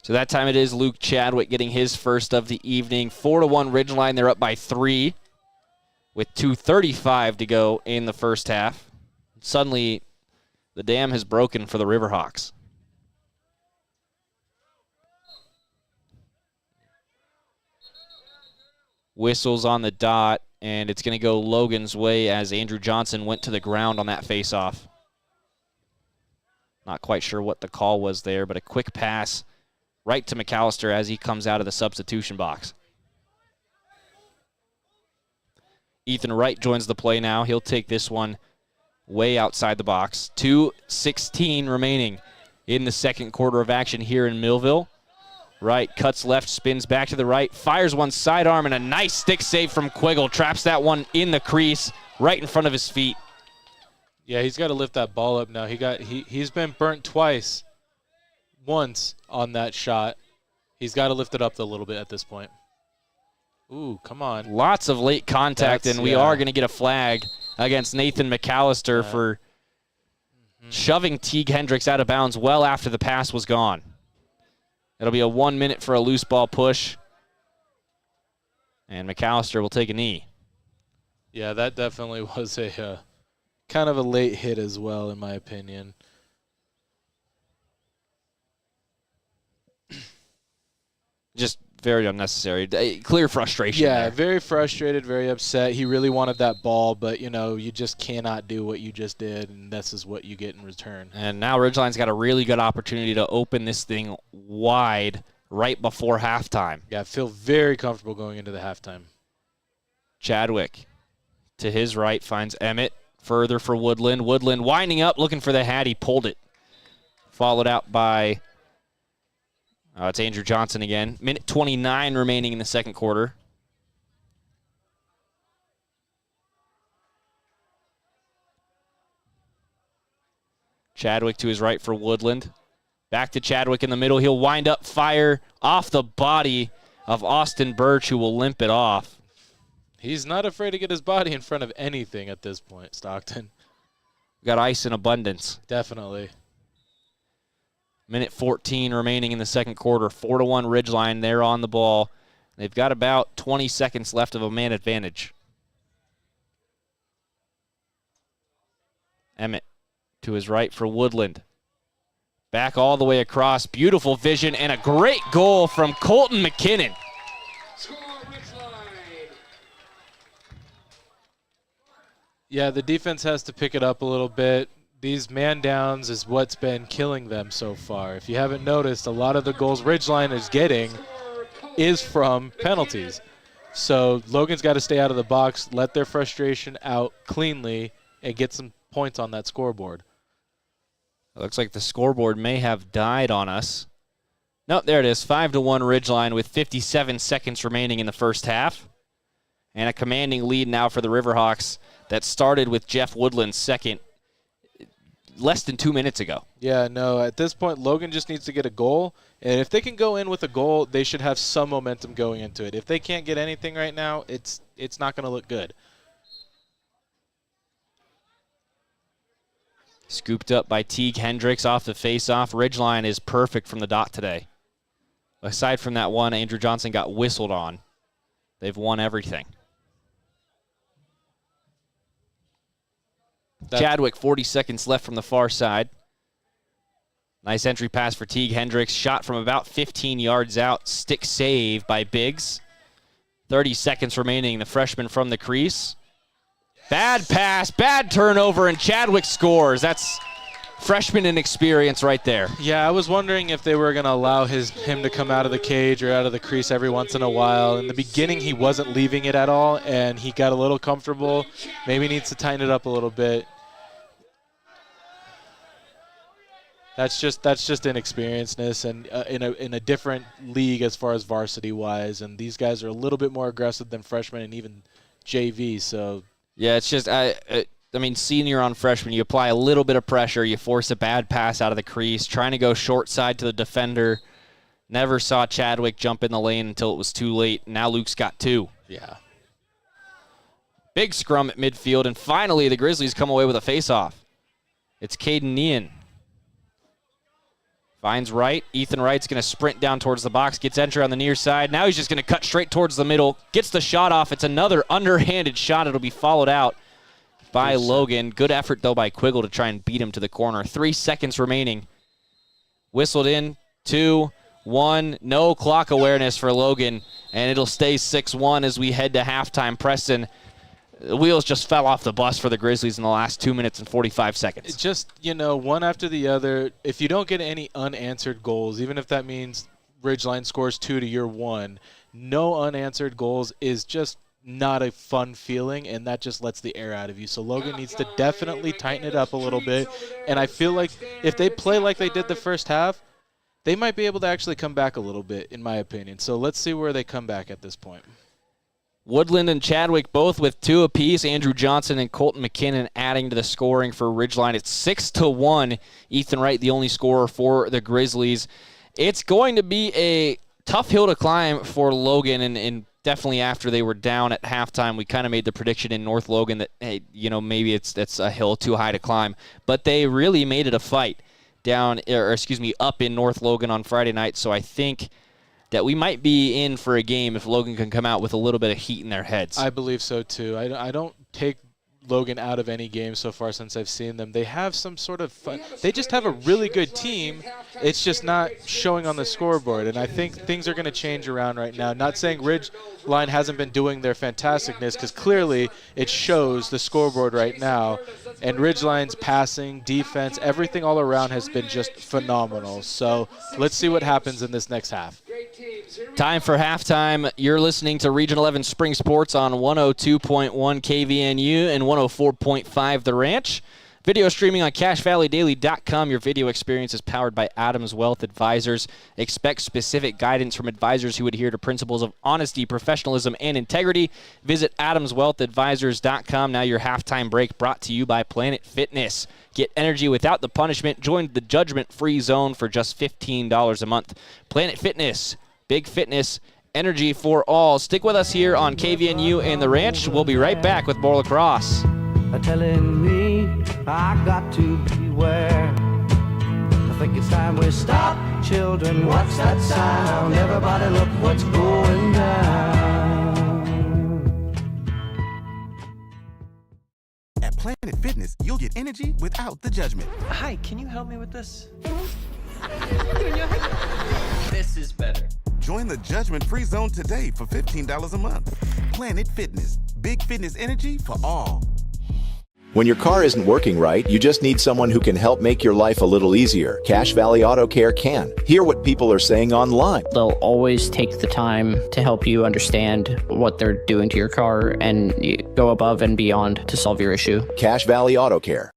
So that time it is Luke Chadwick getting his first of the evening. 4-1 Ridgeline. They're up by 3 with 2:35 to go in the first half. Suddenly, the dam has broken for the Riverhawks. Whistles on the dot, and it's going to go Logan's way as Andrew Johnson went to the ground on that faceoff. Not quite sure what the call was there, but a quick pass right to McAllister as he comes out of the substitution box. Ethan Wright joins the play now. He'll take this one way outside the box. 2:16 remaining in the second quarter of action here in Millville. Wright cuts left, spins back to the right, fires one sidearm, and a nice stick save from Quiggle. Traps that one in the crease, right in front of his feet. Yeah, he's got to lift that ball up now. He's been burnt twice. Once on that shot. He's got to lift it up a little bit at this point. Ooh, come on. Lots of late contact, and we are going to get a flag against Nathan McAllister for shoving Teague Hendricks out of bounds well after the pass was gone. It'll be a 1 minute for a loose ball push, and McAllister will take a knee. Yeah, that definitely was a kind of a late hit as well, in my opinion. Just very unnecessary. Clear frustration. Yeah, there. very frustrated, very upset. He really wanted that ball, but, you just cannot do what you just did, and this is what you get in return. And now Ridgeline's got a really good opportunity to open this thing wide right before halftime. Yeah, I feel very comfortable going into the halftime. Chadwick to his right finds Emmett. Further for Woodland. Woodland winding up, looking for the hat. He pulled it. Followed out by... it's Andrew Johnson again. Minute 29 remaining in the second quarter. Chadwick to his right for Woodland. Back to Chadwick in the middle. He'll wind up, fire off the body of Austin Birch, who will limp it off. He's not afraid to get his body in front of anything at this point, Stockton. Got ice in abundance. Definitely. Minute 14 remaining in the second quarter. 4-1 Ridgeline. They're on the ball. They've got about 20 seconds left of a man advantage. Emmett to his right for Woodland. Back all the way across. Beautiful vision and a great goal from Colton McKinnon. Yeah, the defense has to pick it up a little bit. These man downs is what's been killing them so far. If you haven't noticed, a lot of the goals Ridgeline is getting is from penalties. So Logan's got to stay out of the box, let their frustration out cleanly, and get some points on that scoreboard. It looks like the scoreboard may have died on us. Nope, there it is. 5-1 Ridgeline with 57 seconds remaining in the first half. And a commanding lead now for the Riverhawks that started with Jeff Woodland's second less than 2 minutes ago. Yeah, no, at this point, Logan just needs to get a goal. And if they can go in with a goal, they should have some momentum going into it. If they can't get anything right now, it's not going to look good. Scooped up by Teague Hendricks off the face-off. Ridgeline is perfect from the dot today. Aside from that one, Andrew Johnson got whistled on. They've won everything. Chadwick, 40 seconds left from the far side. Nice entry pass for Teague Hendricks. Shot from about 15 yards out. Stick save by Biggs. 30 seconds remaining. The freshman from the crease. Bad pass, bad turnover, and Chadwick scores. That's freshman inexperience right there. Yeah, I was wondering if they were going to allow him to come out of the cage or out of the crease every once in a while. In the beginning, he wasn't leaving it at all, and he got a little comfortable. Maybe needs to tighten it up a little bit. That's just inexperiencedness and in a different league as far as varsity-wise, and these guys are a little bit more aggressive than freshmen and even JV. So yeah, it's just I mean, senior on freshman, you apply a little bit of pressure, you force a bad pass out of the crease, trying to go short side to the defender. Never saw Chadwick jump in the lane until it was too late. Now Luke's got two. Yeah. Big scrum at midfield, and finally the Grizzlies come away with a face-off. It's Caden Nean. Finds Wright. Ethan Wright's going to sprint down towards the box, gets entry on the near side. Now he's just going to cut straight towards the middle, gets the shot off. It's another underhanded shot. It'll be followed out by Logan. Good effort, though, by Quiggle to try and beat him to the corner. 3 seconds remaining. Whistled in. 2, 1. No clock awareness for Logan, and it'll stay 6-1 as we head to halftime. Preston, the wheels just fell off the bus for the Grizzlies in the last 2 minutes and 45 seconds. It's just, one after the other. If you don't get any unanswered goals, even if that means Ridgeline scores 2 to your 1, no unanswered goals is just not a fun feeling, and that just lets the air out of you. So Logan needs to definitely tighten it up a little bit, and I feel like if they play like they did the first half, they might be able to actually come back a little bit, in my opinion. So let's see where they come back at this point. Woodland and Chadwick both with 2 apiece. Andrew Johnson and Colton McKinnon adding to the scoring for Ridgeline. It's 6-1. Ethan Wright, the only scorer for the Grizzlies. It's going to be a tough hill to climb for Logan, and definitely after they were down at halftime, we kind of made the prediction in North Logan that, hey, maybe it's a hill too high to climb. But they really made it a fight up in North Logan on Friday night. So I think that we might be in for a game if Logan can come out with a little bit of heat in their heads. I believe so, too. I don't take Logan out of any game so far since I've seen them. They have some sort of fun. They just have a really good team. It's just not showing on the scoreboard, and I think things are going to change around right now. Not saying Ridgeline hasn't been doing their fantasticness, because clearly it shows the scoreboard right now, and Ridgeline's passing, defense, everything all around has been just phenomenal. So let's see what happens in this next half. Time for halftime. You're listening to Region 11 Spring Sports on 102.1 KVNU and 104.5 The Ranch. Video streaming on CashValleyDaily.com. Your video experience is powered by Adams Wealth Advisors. Expect specific guidance from advisors who adhere to principles of honesty, professionalism, and integrity. Visit AdamsWealthAdvisors.com. Now your halftime break brought to you by Planet Fitness. Get energy without the punishment. Join the judgment-free zone for just $15 a month. Planet Fitness, big fitness, energy for all. Stick with us here on KVNU and The Ranch. We'll be right back with more lacrosse. Telling me I got to beware. I think it's time we stop, children. What's that sound? Everybody look what's going down. At Planet Fitness, you'll get energy without the judgment. Hi, can you help me with this? This is better. Join the judgment-free zone today for $15 a month. Planet Fitness, big fitness energy for all. When your car isn't working right, you just need someone who can help make your life a little easier. Cache Valley Auto Care can. Hear what people are saying online. They'll always take the time to help you understand what they're doing to your car and go above and beyond to solve your issue. Cache Valley Auto Care.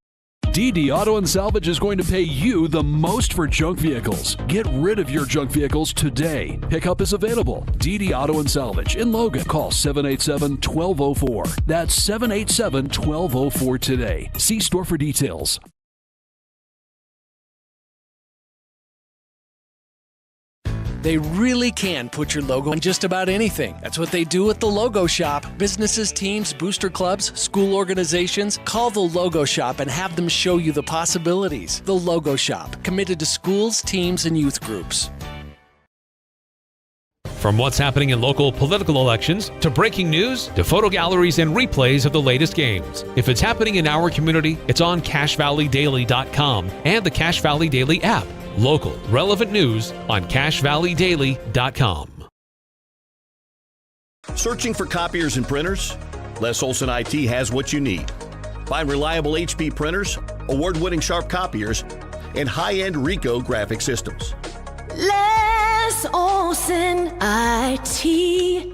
DD Auto and Salvage is going to pay you the most for junk vehicles. Get rid of your junk vehicles today. Pickup is available. DD Auto and Salvage in Logan. Call 787-1204. That's 787-1204 today. See store for details. They really can put your logo on just about anything. That's what they do at the Logo Shop. Businesses, teams, booster clubs, school organizations, call the Logo Shop and have them show you the possibilities. The Logo Shop, committed to schools, teams, and youth groups. From what's happening in local political elections, to breaking news, to photo galleries and replays of the latest games. If it's happening in our community, it's on CashValleyDaily.com and the Cache Valley Daily app. Local, relevant news on CashValleyDaily.com. Searching for copiers and printers? Les Olson IT has what you need. Find reliable HP printers, award-winning Sharp copiers, and high-end Ricoh graphic systems. Les Olson IT.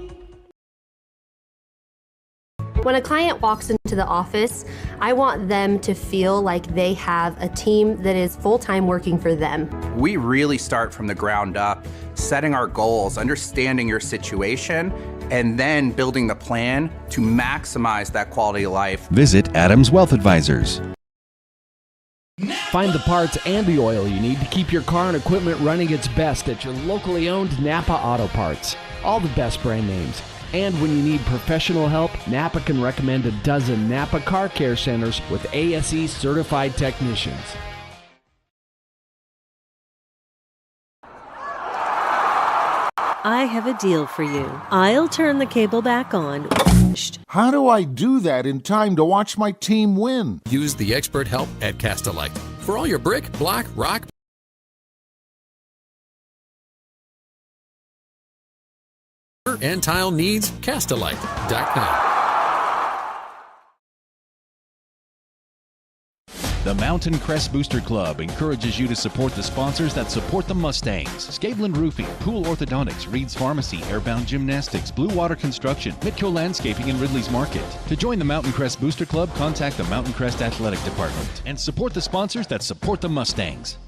When a client walks into the office, I want them to feel like they have a team that is full-time working for them. We really start from the ground up, setting our goals, understanding your situation, and then building the plan to maximize that quality of life. Visit Adams Wealth Advisors. Find the parts and the oil you need to keep your car and equipment running its best at your locally owned Napa Auto Parts. All the best brand names. And when you need professional help, Napa can recommend a dozen Napa Car Care Centers with ASE certified technicians. I have a deal for you. I'll turn the cable back on. How do I do that in time to watch my team win? Use the expert help at Castelite. For all your brick, block, rock, and tile needs, Castelite.com. The Mountain Crest Booster Club encourages you to support the sponsors that support the Mustangs. Scabelin Roofing, Pool Orthodontics, Reed's Pharmacy, Airbound Gymnastics, Blue Water Construction, Mitco Landscaping, and Ridley's Market. To join the Mountain Crest Booster Club, contact the Mountain Crest Athletic Department and support the sponsors that support the Mustangs.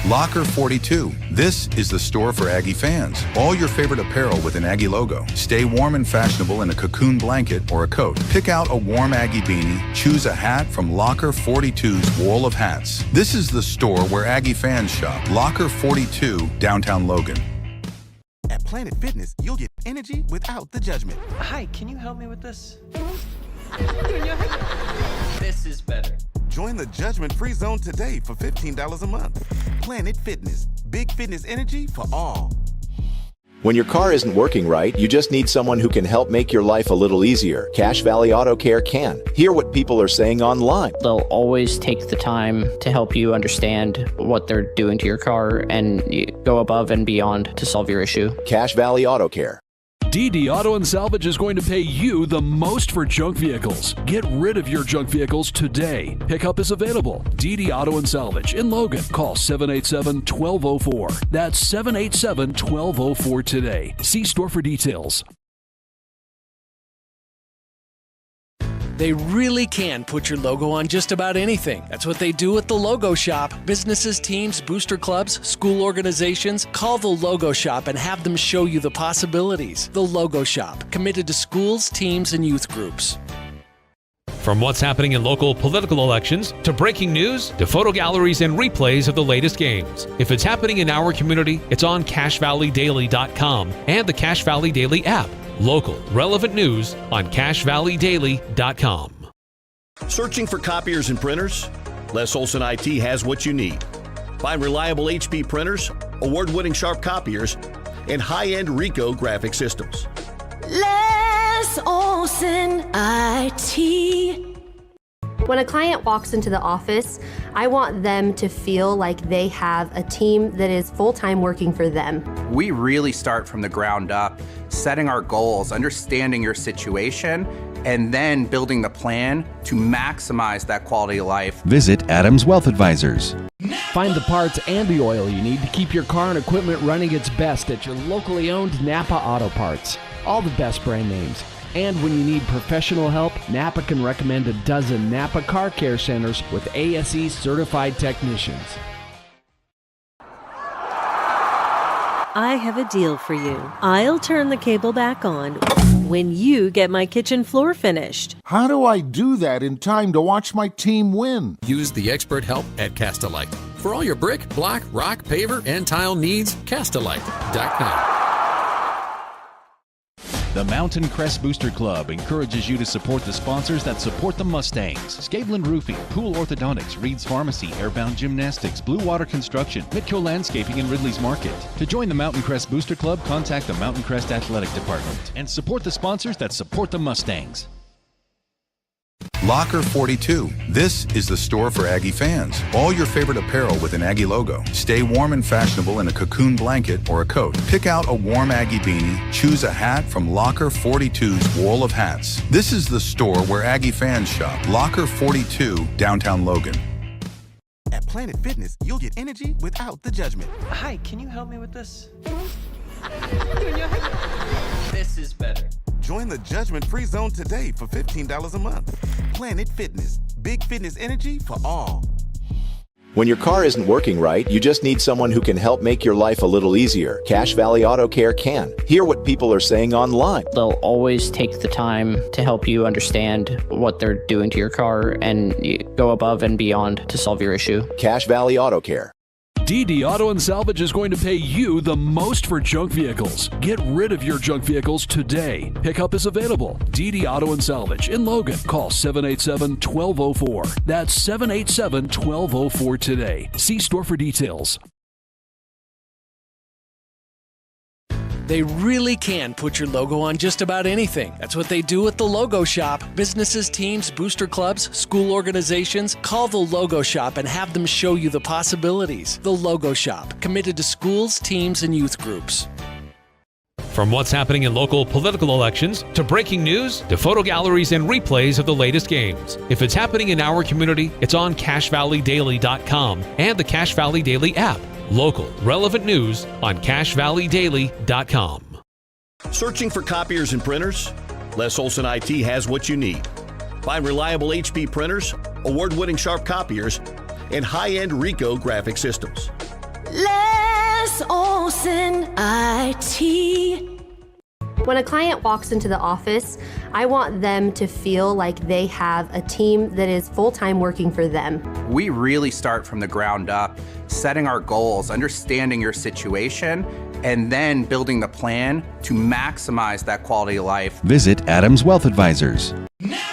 Locker 42. This is the store for Aggie fans. All your favorite apparel with an Aggie logo. Stay warm and fashionable in a cocoon blanket or a coat. Pick out a warm Aggie beanie. Choose a hat from Locker 42's wall of hats. This is the store where Aggie fans shop. Locker 42, downtown Logan. At Planet Fitness, you'll get energy without the judgment. Hi, can you help me with this? This is better. Join the judgment-free zone today for $15 a month. Planet Fitness, big fitness energy for all. When your car isn't working right, you just need someone who can help make your life a little easier. Cache Valley Auto Care can. Hear what people are saying online. They'll always take the time to help you understand what they're doing to your car and go above and beyond to solve your issue. Cache Valley Auto Care. DD Auto and Salvage is going to pay you the most for junk vehicles. Get rid of your junk vehicles today. Pickup is available. DD Auto and Salvage in Logan. Call 787-1204. That's 787-1204 today. See store for details. They really can put your logo on just about anything. That's what they do at the Logo Shop. Businesses, teams, booster clubs, school organizations. Call the Logo Shop and have them show you the possibilities. The Logo Shop, committed to schools, teams, and youth groups. From what's happening in local political elections, to breaking news, to photo galleries and replays of the latest games. If it's happening in our community, it's on CacheValleyDaily.com and the Cache Valley Daily app. Local, relevant news on CacheValleyDaily.com. Searching for copiers and printers? Les Olson IT has what you need. Find reliable HP printers, award-winning sharp copiers, and high-end Ricoh graphic systems. Les Olson IT. When a client walks into the office, I want them to feel like they have a team that is full-time working for them. We really start from the ground up, setting our goals, understanding your situation, and then building the plan to maximize that quality of life. Visit Adams Wealth Advisors. Find the parts and the oil you need to keep your car and equipment running its best at your locally owned Napa Auto Parts. All the best brand names. And when you need professional help, Napa can recommend a dozen Napa Car Care Centers with ASE certified technicians. I have a deal for you. I'll turn the cable back on when you get my kitchen floor finished. How do I do that in time to watch my team win? Use the expert help at Castalite. For all your brick, block, rock, paver, and tile needs, Castalite.com. The Mountain Crest Booster Club encourages you to support the sponsors that support the Mustangs. Scaveland Roofing, Pool Orthodontics, Reed's Pharmacy, Airbound Gymnastics, Blue Water Construction, Mitco Landscaping, and Ridley's Market. To join the Mountain Crest Booster Club, contact the Mountain Crest Athletic Department and support the sponsors that support the Mustangs. Locker 42. This is the store for Aggie fans. All your favorite apparel with an Aggie logo. Stay warm and fashionable in a cocoon blanket or a coat. Pick out a warm Aggie beanie. Choose a hat from Locker 42's wall of hats. This is the store where Aggie fans shop. Locker 42, downtown Logan. At Planet Fitness, you'll get energy without the judgment. Hi, can you help me with this? This is better. Join the judgment-free zone today for $15 a month. Planet Fitness, big fitness energy for all. When your car isn't working right, you just need someone who can help make your life a little easier. Cache Valley Auto Care can. Hear what people are saying online. They'll always take the time to help you understand what they're doing to your car and go above and beyond to solve your issue. Cache Valley Auto Care. DD Auto and Salvage is going to pay you the most for junk vehicles. Get rid of your junk vehicles today. Pickup is available. DD Auto and Salvage in Logan. Call 787-1204. That's 787-1204 today. See store for details. They really can put your logo on just about anything. That's what they do at the Logo Shop. Businesses, teams, booster clubs, school organizations. Call the Logo Shop and have them show you the possibilities. The Logo Shop, committed to schools, teams, and youth groups. From what's happening in local political elections, to breaking news, to photo galleries and replays of the latest games. If it's happening in our community, it's on CacheValleyDaily.com and the Cache Valley Daily app. Local, relevant news on CacheValleyDaily.com. Searching for copiers and printers? Les Olson IT has what you need. Find reliable HP printers, award-winning sharp copiers, and high-end Ricoh graphic systems. Les Olson IT. When a client walks into the office, I want them to feel like they have a team that is full-time working for them. We really start from the ground up, setting our goals, understanding your situation, and then building the plan to maximize that quality of life. Visit Adams Wealth Advisors.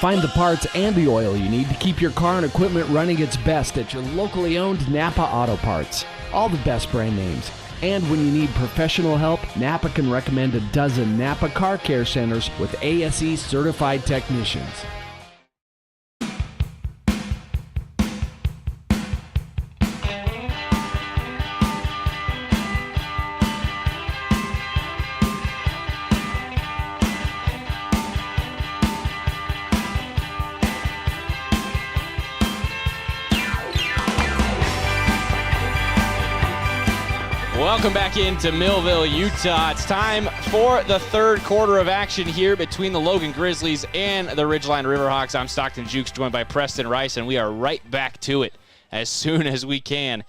Find the parts and the oil you need to keep your car and equipment running its best at your locally owned Napa Auto Parts. All the best brand names. And when you need professional help, Napa can recommend a dozen Napa Car Care Centers with ASE certified technicians. Welcome back into Millville, Utah. It's time for the third quarter of action here between the Logan Grizzlies and the Ridgeline Riverhawks. I'm Stockton Jukes, joined by Preston Rice, and we are right back to it as soon as we can.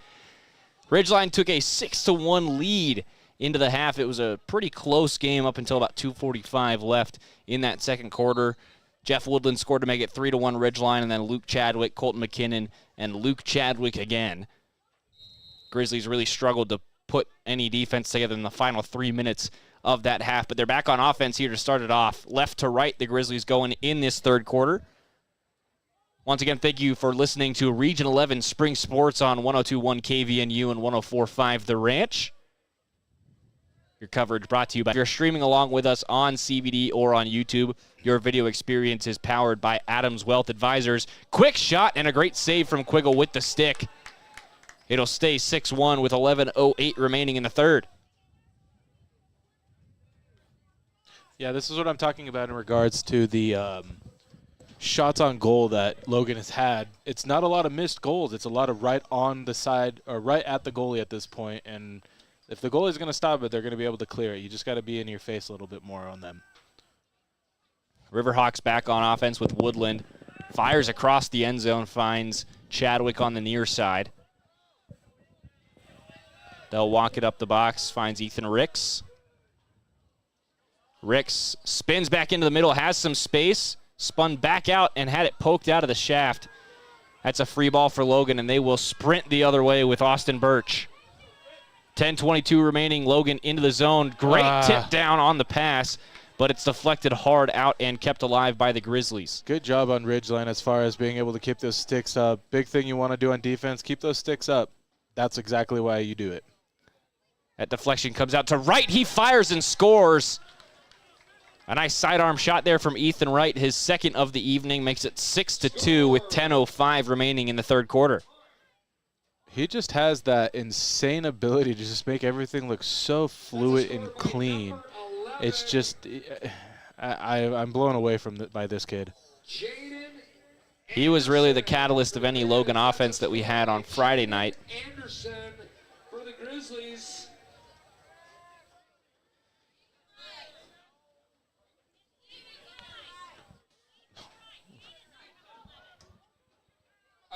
Ridgeline took a 6-1 lead into the half. It was a pretty close game up until about 2:45 left in that second quarter. Jeff Woodland scored to make it 3-1 Ridgeline, and then Luke Chadwick, Colton McKinnon, and Luke Chadwick again. Grizzlies really struggled to put any defense together in the final 3 minutes of that half, but they're back on offense here to start it off. Left to right, the Grizzlies going in this third quarter. Once again, thank you for listening to Region 11 Spring Sports on 102.1 KVNU and 104.5 The Ranch. Your coverage brought to you by, if you're streaming along with us on CBD or on YouTube, your video experience is powered by Adams Wealth Advisors. Quick shot and a great save from Quiggle with the stick. It'll stay 6-1 with 11:08 remaining in the third. Yeah, this is what I'm talking about in regards to the shots on goal that Logan has had. It's not a lot of missed goals. It's a lot of right on the side or right at the goalie at this point. And if the goalie is going to stop it, they're going to be able to clear it. You just got to be in your face a little bit more on them. Riverhawks back on offense with Woodland. Fires across the end zone, finds Chadwick on the near side. They'll walk it up the box, finds Ethan Ricks. Ricks spins back into the middle, has some space, spun back out and had it poked out of the shaft. That's a free ball for Logan, and they will sprint the other way with Austin Birch. 10:22 remaining, Logan into the zone. Great tip down on the pass, but it's deflected hard out and kept alive by the Grizzlies. Good job on Ridgeline as far as being able to keep those sticks up. Big thing you want to do on defense, keep those sticks up. That's exactly why you do it. That deflection comes out to right. He fires and scores. A nice sidearm shot there from Ethan Wright, his second of the evening, makes it 6-2 with 10:05 remaining in the third quarter. He just has that insane ability to just make everything look so fluid and clean. It's just, I'm blown away by this kid. He was really the catalyst of any Logan offense that we had on Friday night. Anderson for the Grizzlies.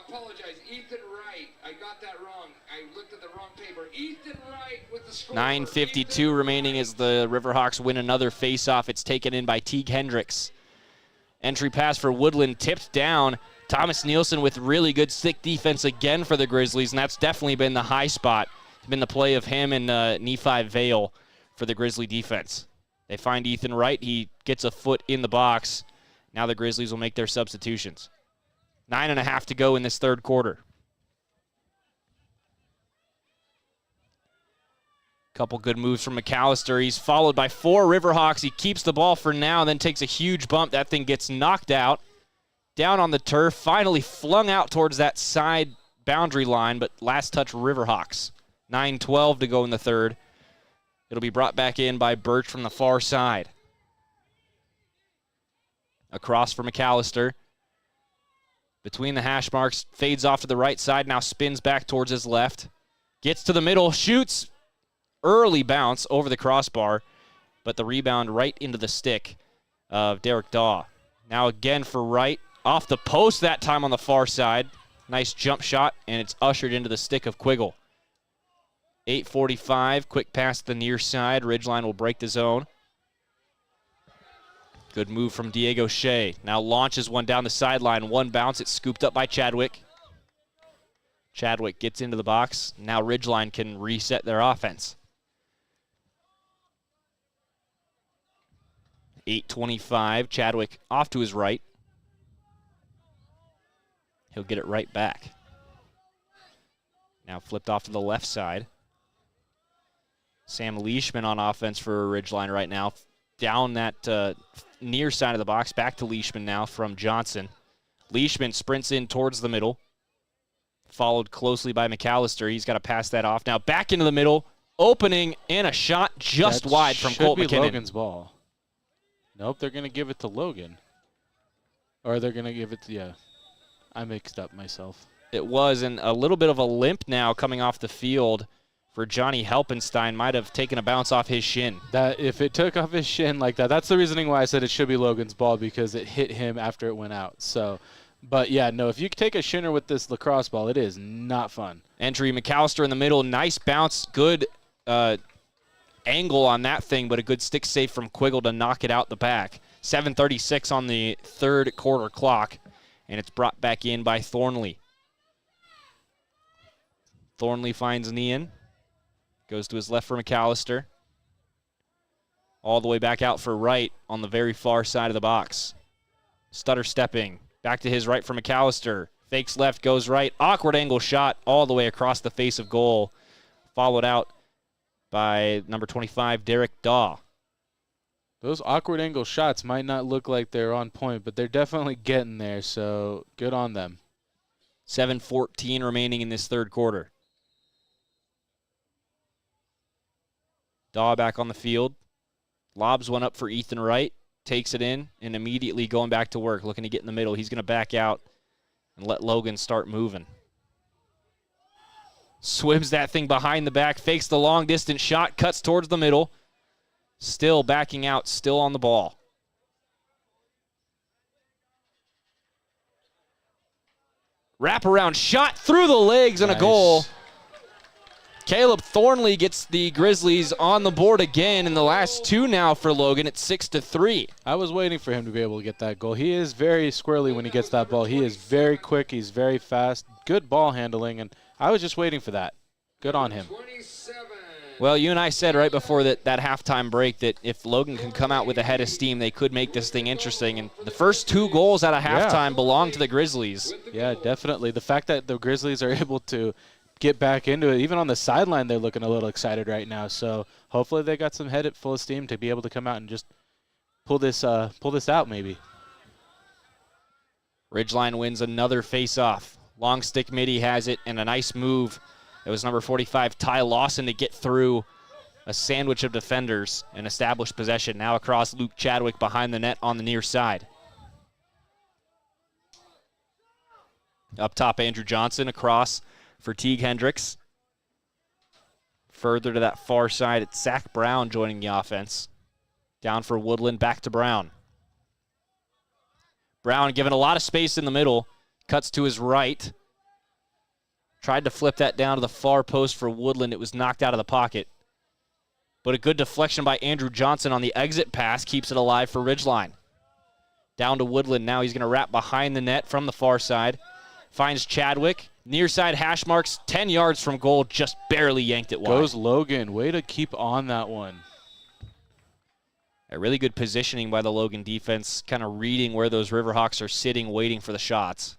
Apologize, Ethan Wright. I got that wrong. I looked at the wrong paper. Ethan Wright with the score. 9:52 remaining as the Riverhawks win another faceoff. It's taken in by Teague Hendricks. Entry pass for Woodland, tipped down. Thomas Nielsen with really good stick defense again for the Grizzlies, and that's definitely been the high spot. It's been the play of him and Nephi Vale for the Grizzly defense. They find Ethan Wright. He gets a foot in the box. Now the Grizzlies will make their substitutions. 9.5 to go in this third quarter. Couple good moves from McAllister. He's followed by 4 Riverhawks. He keeps the ball for now, then takes a huge bump. That thing gets knocked out. Down on the turf, finally flung out towards that side boundary line, but last touch Riverhawks. 9:12 to go in the third. It'll be brought back in by Birch from the far side. Across for McAllister. Between the hash marks, fades off to the right side, now spins back towards his left. Gets to the middle, shoots. Early bounce over the crossbar, but the rebound right into the stick of Derek Daw. Now again for Wright. Off the post that time on the far side. Nice jump shot, and it's ushered into the stick of Quiggle. 8:45, quick pass to the near side. Ridgeline will break the zone. Good move from Diego Shea. Now launches one down the sideline. One bounce. It's scooped up by Chadwick. Chadwick gets into the box. Now Ridgeline can reset their offense. 8:25. Chadwick off to his right. He'll get it right back. Now flipped off to the left side. Sam Leishman on offense for Ridgeline right now. Down that near side of the box. Back to Leishman now from Johnson. Leishman sprints in towards the middle. Followed closely by McAllister. He's got to pass that off. Now back into the middle. Opening and a shot just wide from Colt McKinnon. Logan's ball. Nope, they're going to give it to Logan. Or they're going to give it to, yeah. I mixed up myself. It was, and a little bit of a limp now coming off the field for Johnny Helpenstein. Might have taken a bounce off his shin. That if it took off his shin like that, that's the reasoning why I said it should be Logan's ball, because it hit him after it went out. So, but yeah, no, if you take a shinner with this lacrosse ball, it is not fun. Entry, McAllister in the middle. Nice bounce. Good angle on that thing, but a good stick save from Quiggle to knock it out the back. 7:36 on the third quarter clock, and it's brought back in by Thornley. Thornley finds Nean. Goes to his left for McAllister. All the way back out for Wright on the very far side of the box. Stutter stepping. Back to his right for McAllister. Fakes left, goes right. Awkward angle shot all the way across the face of goal. Followed out by number 25, Derek Daw. Those awkward angle shots might not look like they're on point, but they're definitely getting there, so good on them. 7:14 remaining in this third quarter. Daw back on the field. Lobs one up for Ethan Wright. Takes it in and immediately going back to work, looking to get in the middle. He's going to back out and let Logan start moving. Swims that thing behind the back, fakes the long distance shot, cuts towards the middle. Still backing out, still on the ball. Wraparound shot through the legs and a goal. Caleb Thornley gets the Grizzlies on the board again in the last two now for Logan. It's 6-3. I was waiting for him to be able to get that goal. He is very squirrely when he gets that ball. He is very quick. He's very fast. Good ball handling, and I was just waiting for that. Good on him. Well, you and I said right before that halftime break that if Logan can come out with a head of steam, they could make this thing interesting. And the first two goals out of halftime belong to the Grizzlies. Yeah, definitely. The fact that the Grizzlies are able to get back into it, even on the sideline, they're looking a little excited right now. So hopefully they got some head at full steam to be able to come out and just pull this out maybe. Ridgeline wins another face-off. Long stick midi has it, and a nice move. It was number 45, Ty Lawson, to get through a sandwich of defenders and establish possession. Now across Luke Chadwick behind the net on the near side. Up top, Andrew Johnson across for Teague Hendricks. Further to that far side, it's Zach Brown joining the offense. Down for Woodland, back to Brown. Brown given a lot of space in the middle. Cuts to his right. Tried to flip that down to the far post for Woodland. It was knocked out of the pocket. But a good deflection by Andrew Johnson on the exit pass keeps it alive for Ridgeline. Down to Woodland now. He's going to wrap behind the net from the far side. Finds Chadwick. Near side hash marks, 10 yards from goal, just barely yanked it wide. Goes Logan. Way to keep on that one. A really good positioning by the Logan defense, kind of reading where those Riverhawks are sitting, waiting for the shots.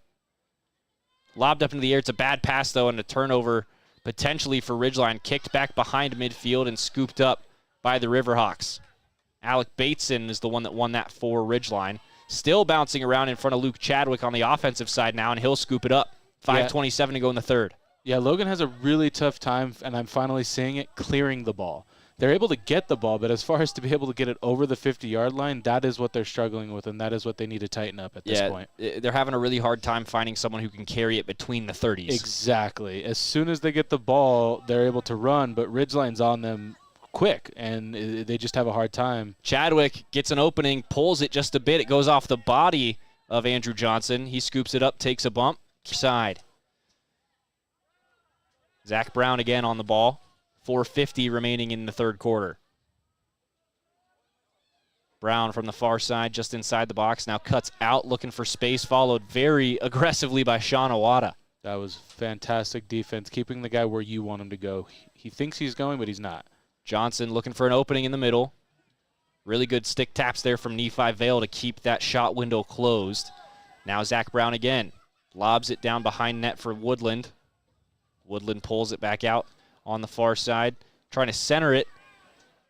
Lobbed up into the air. It's a bad pass, though, and a turnover potentially for Ridgeline. Kicked back behind midfield and scooped up by the Riverhawks. Alec Bateson is the one that won that for Ridgeline. Still bouncing around in front of Luke Chadwick on the offensive side now, and he'll scoop it up. 5:27 to go in the third. Yeah, Logan has a really tough time, and I'm finally seeing it, clearing the ball. They're able to get the ball, but as far as to be able to get it over the 50-yard line, that is what they're struggling with, and that is what they need to tighten up at this point. They're having a really hard time finding someone who can carry it between the 30s. Exactly. As soon as they get the ball, they're able to run, but Ridgeline's on them quick, and they just have a hard time. Chadwick gets an opening, pulls it just a bit. It goes off the body of Andrew Johnson. He scoops it up, takes a bump. Side. Zach Brown again on the ball. 4:50 remaining in the third quarter. Brown from the far side, just inside the box, now cuts out, looking for space, followed very aggressively by Sean Awada. That was fantastic defense, keeping the guy where you want him to go. He thinks he's going, but he's not. Johnson looking for an opening in the middle. Really good stick taps there from Nephi Vale to keep that shot window closed. Now Zach Brown again. Lobs it down behind net for Woodland. Woodland pulls it back out on the far side, trying to center it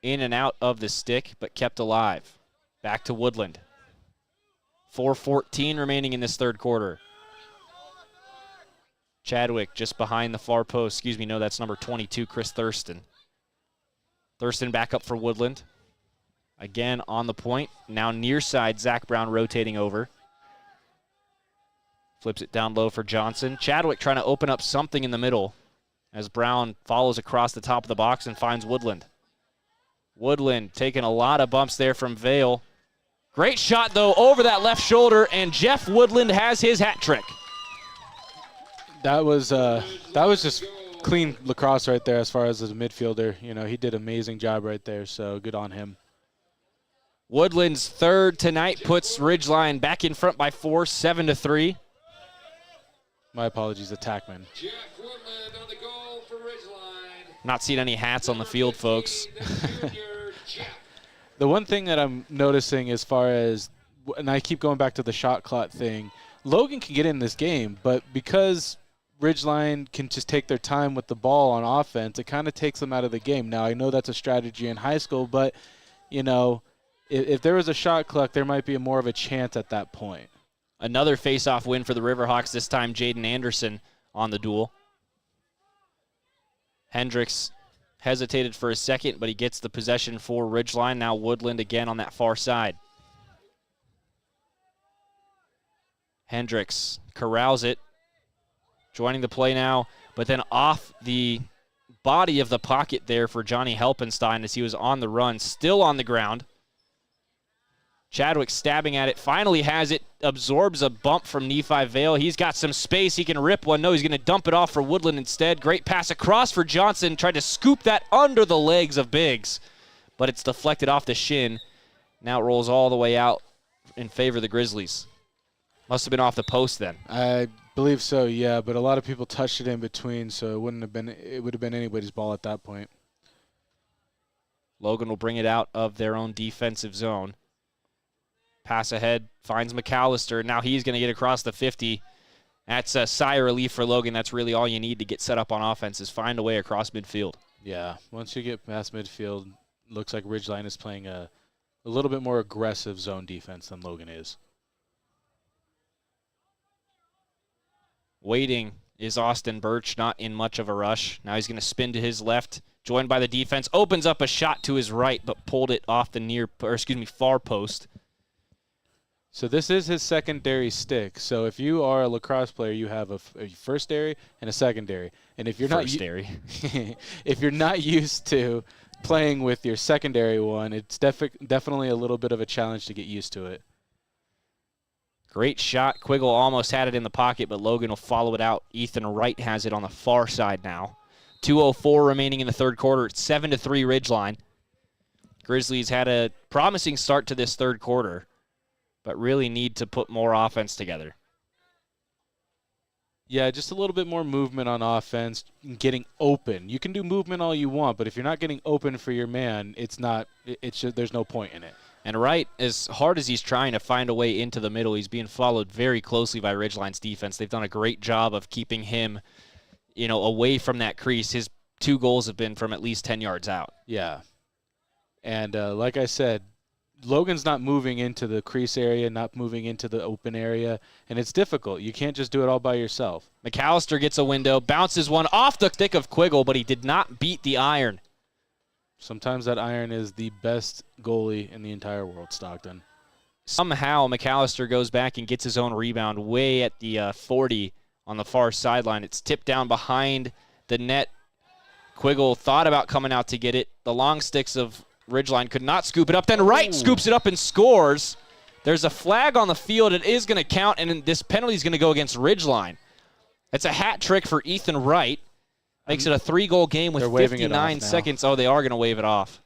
in and out of the stick, but kept alive. Back to Woodland. 4:14 remaining in this third quarter. Chadwick just behind the far post. No, that's number 22, Chris Thurston. Thurston back up for Woodland. Again on the point. Now near side, Zach Brown rotating over. Flips it down low for Johnson. Chadwick trying to open up something in the middle as Brown follows across the top of the box and finds Woodland. Woodland taking a lot of bumps there from Vale. Great shot, though, over that left shoulder, and Jeff Woodland has his hat trick. That was just clean lacrosse right there as far as a midfielder. He did an amazing job right there, so good on him. Woodland's third tonight puts Ridgeline back in front by 4, 7-3. My apologies, attackman. Jeff Woodland on the goal for Ridgeline. Not seeing any hats on the field, folks. The one thing that I'm noticing as far as, and I keep going back to the shot clock thing, Logan can get in this game, but because Ridgeline can just take their time with the ball on offense, it kind of takes them out of the game. Now, I know that's a strategy in high school, but, if there was a shot clock, there might be more of a chance at that point. Another face-off win for the Riverhawks, this time Jaden Anderson on the duel. Hendricks hesitated for a second, but he gets the possession for Ridgeline. Now Woodland again on that far side. Hendricks corrals it, joining the play now, but then off the body of the pocket there for Johnny Helpenstein as he was on the run, still on the ground. Chadwick stabbing at it, finally has it, absorbs a bump from Nephi Vale. He's got some space, he can rip one. No, he's going to dump it off for Woodland instead. Great pass across for Johnson, tried to scoop that under the legs of Biggs, but it's deflected off the shin. Now it rolls all the way out in favor of the Grizzlies. Must have been off the post then. I believe so, yeah, but a lot of people touched it in between, so it would have been anybody's ball at that point. Logan will bring it out of their own defensive zone. Pass ahead, finds McAllister. Now he's going to get across the 50. That's a sigh of relief for Logan. That's really all you need to get set up on offense is find a way across midfield. Yeah, once you get past midfield, looks like Ridgeline is playing a little bit more aggressive zone defense than Logan is. Waiting is Austin Birch, not in much of a rush. Now he's going to spin to his left, joined by the defense. Opens up a shot to his right, but pulled it off the far post. So this is his secondary stick. So if you are a lacrosse player, you have a firstary and a secondary. And if you're if you're not used to playing with your secondary one, it's definitely a little bit of a challenge to get used to it. Great shot. Quiggle almost had it in the pocket, but Logan will follow it out. Ethan Wright has it on the far side now. 2:04 remaining in the third quarter. It's 7-3 Ridgeline. Grizzlies had a promising start to this third quarter, but really need to put more offense together. Yeah, just a little bit more movement on offense, getting open. You can do movement all you want, but if you're not getting open for your man, it's just, there's no point in it. And Wright, as hard as he's trying to find a way into the middle, he's being followed very closely by Ridgeline's defense. They've done a great job of keeping him, away from that crease. His 2 goals have been from at least 10 yards out. Yeah. And like I said, Logan's not moving into the crease area, not moving into the open area, and it's difficult. You can't just do it all by yourself. McAllister gets a window, bounces one off the stick of Quiggle, but he did not beat the iron. Sometimes that iron is the best goalie in the entire world, Stockton. Somehow McAllister goes back and gets his own rebound way at the 40 on the far sideline. It's tipped down behind the net. Quiggle thought about coming out to get it. The long sticks of Ridgeline could not scoop it up. Then Wright scoops it up and scores. There's a flag on the field. It is going to count, and this penalty is going to go against Ridgeline. It's a hat trick for Ethan Wright. Makes it a 3-goal game with 59 seconds. Oh, they are going to wave it off.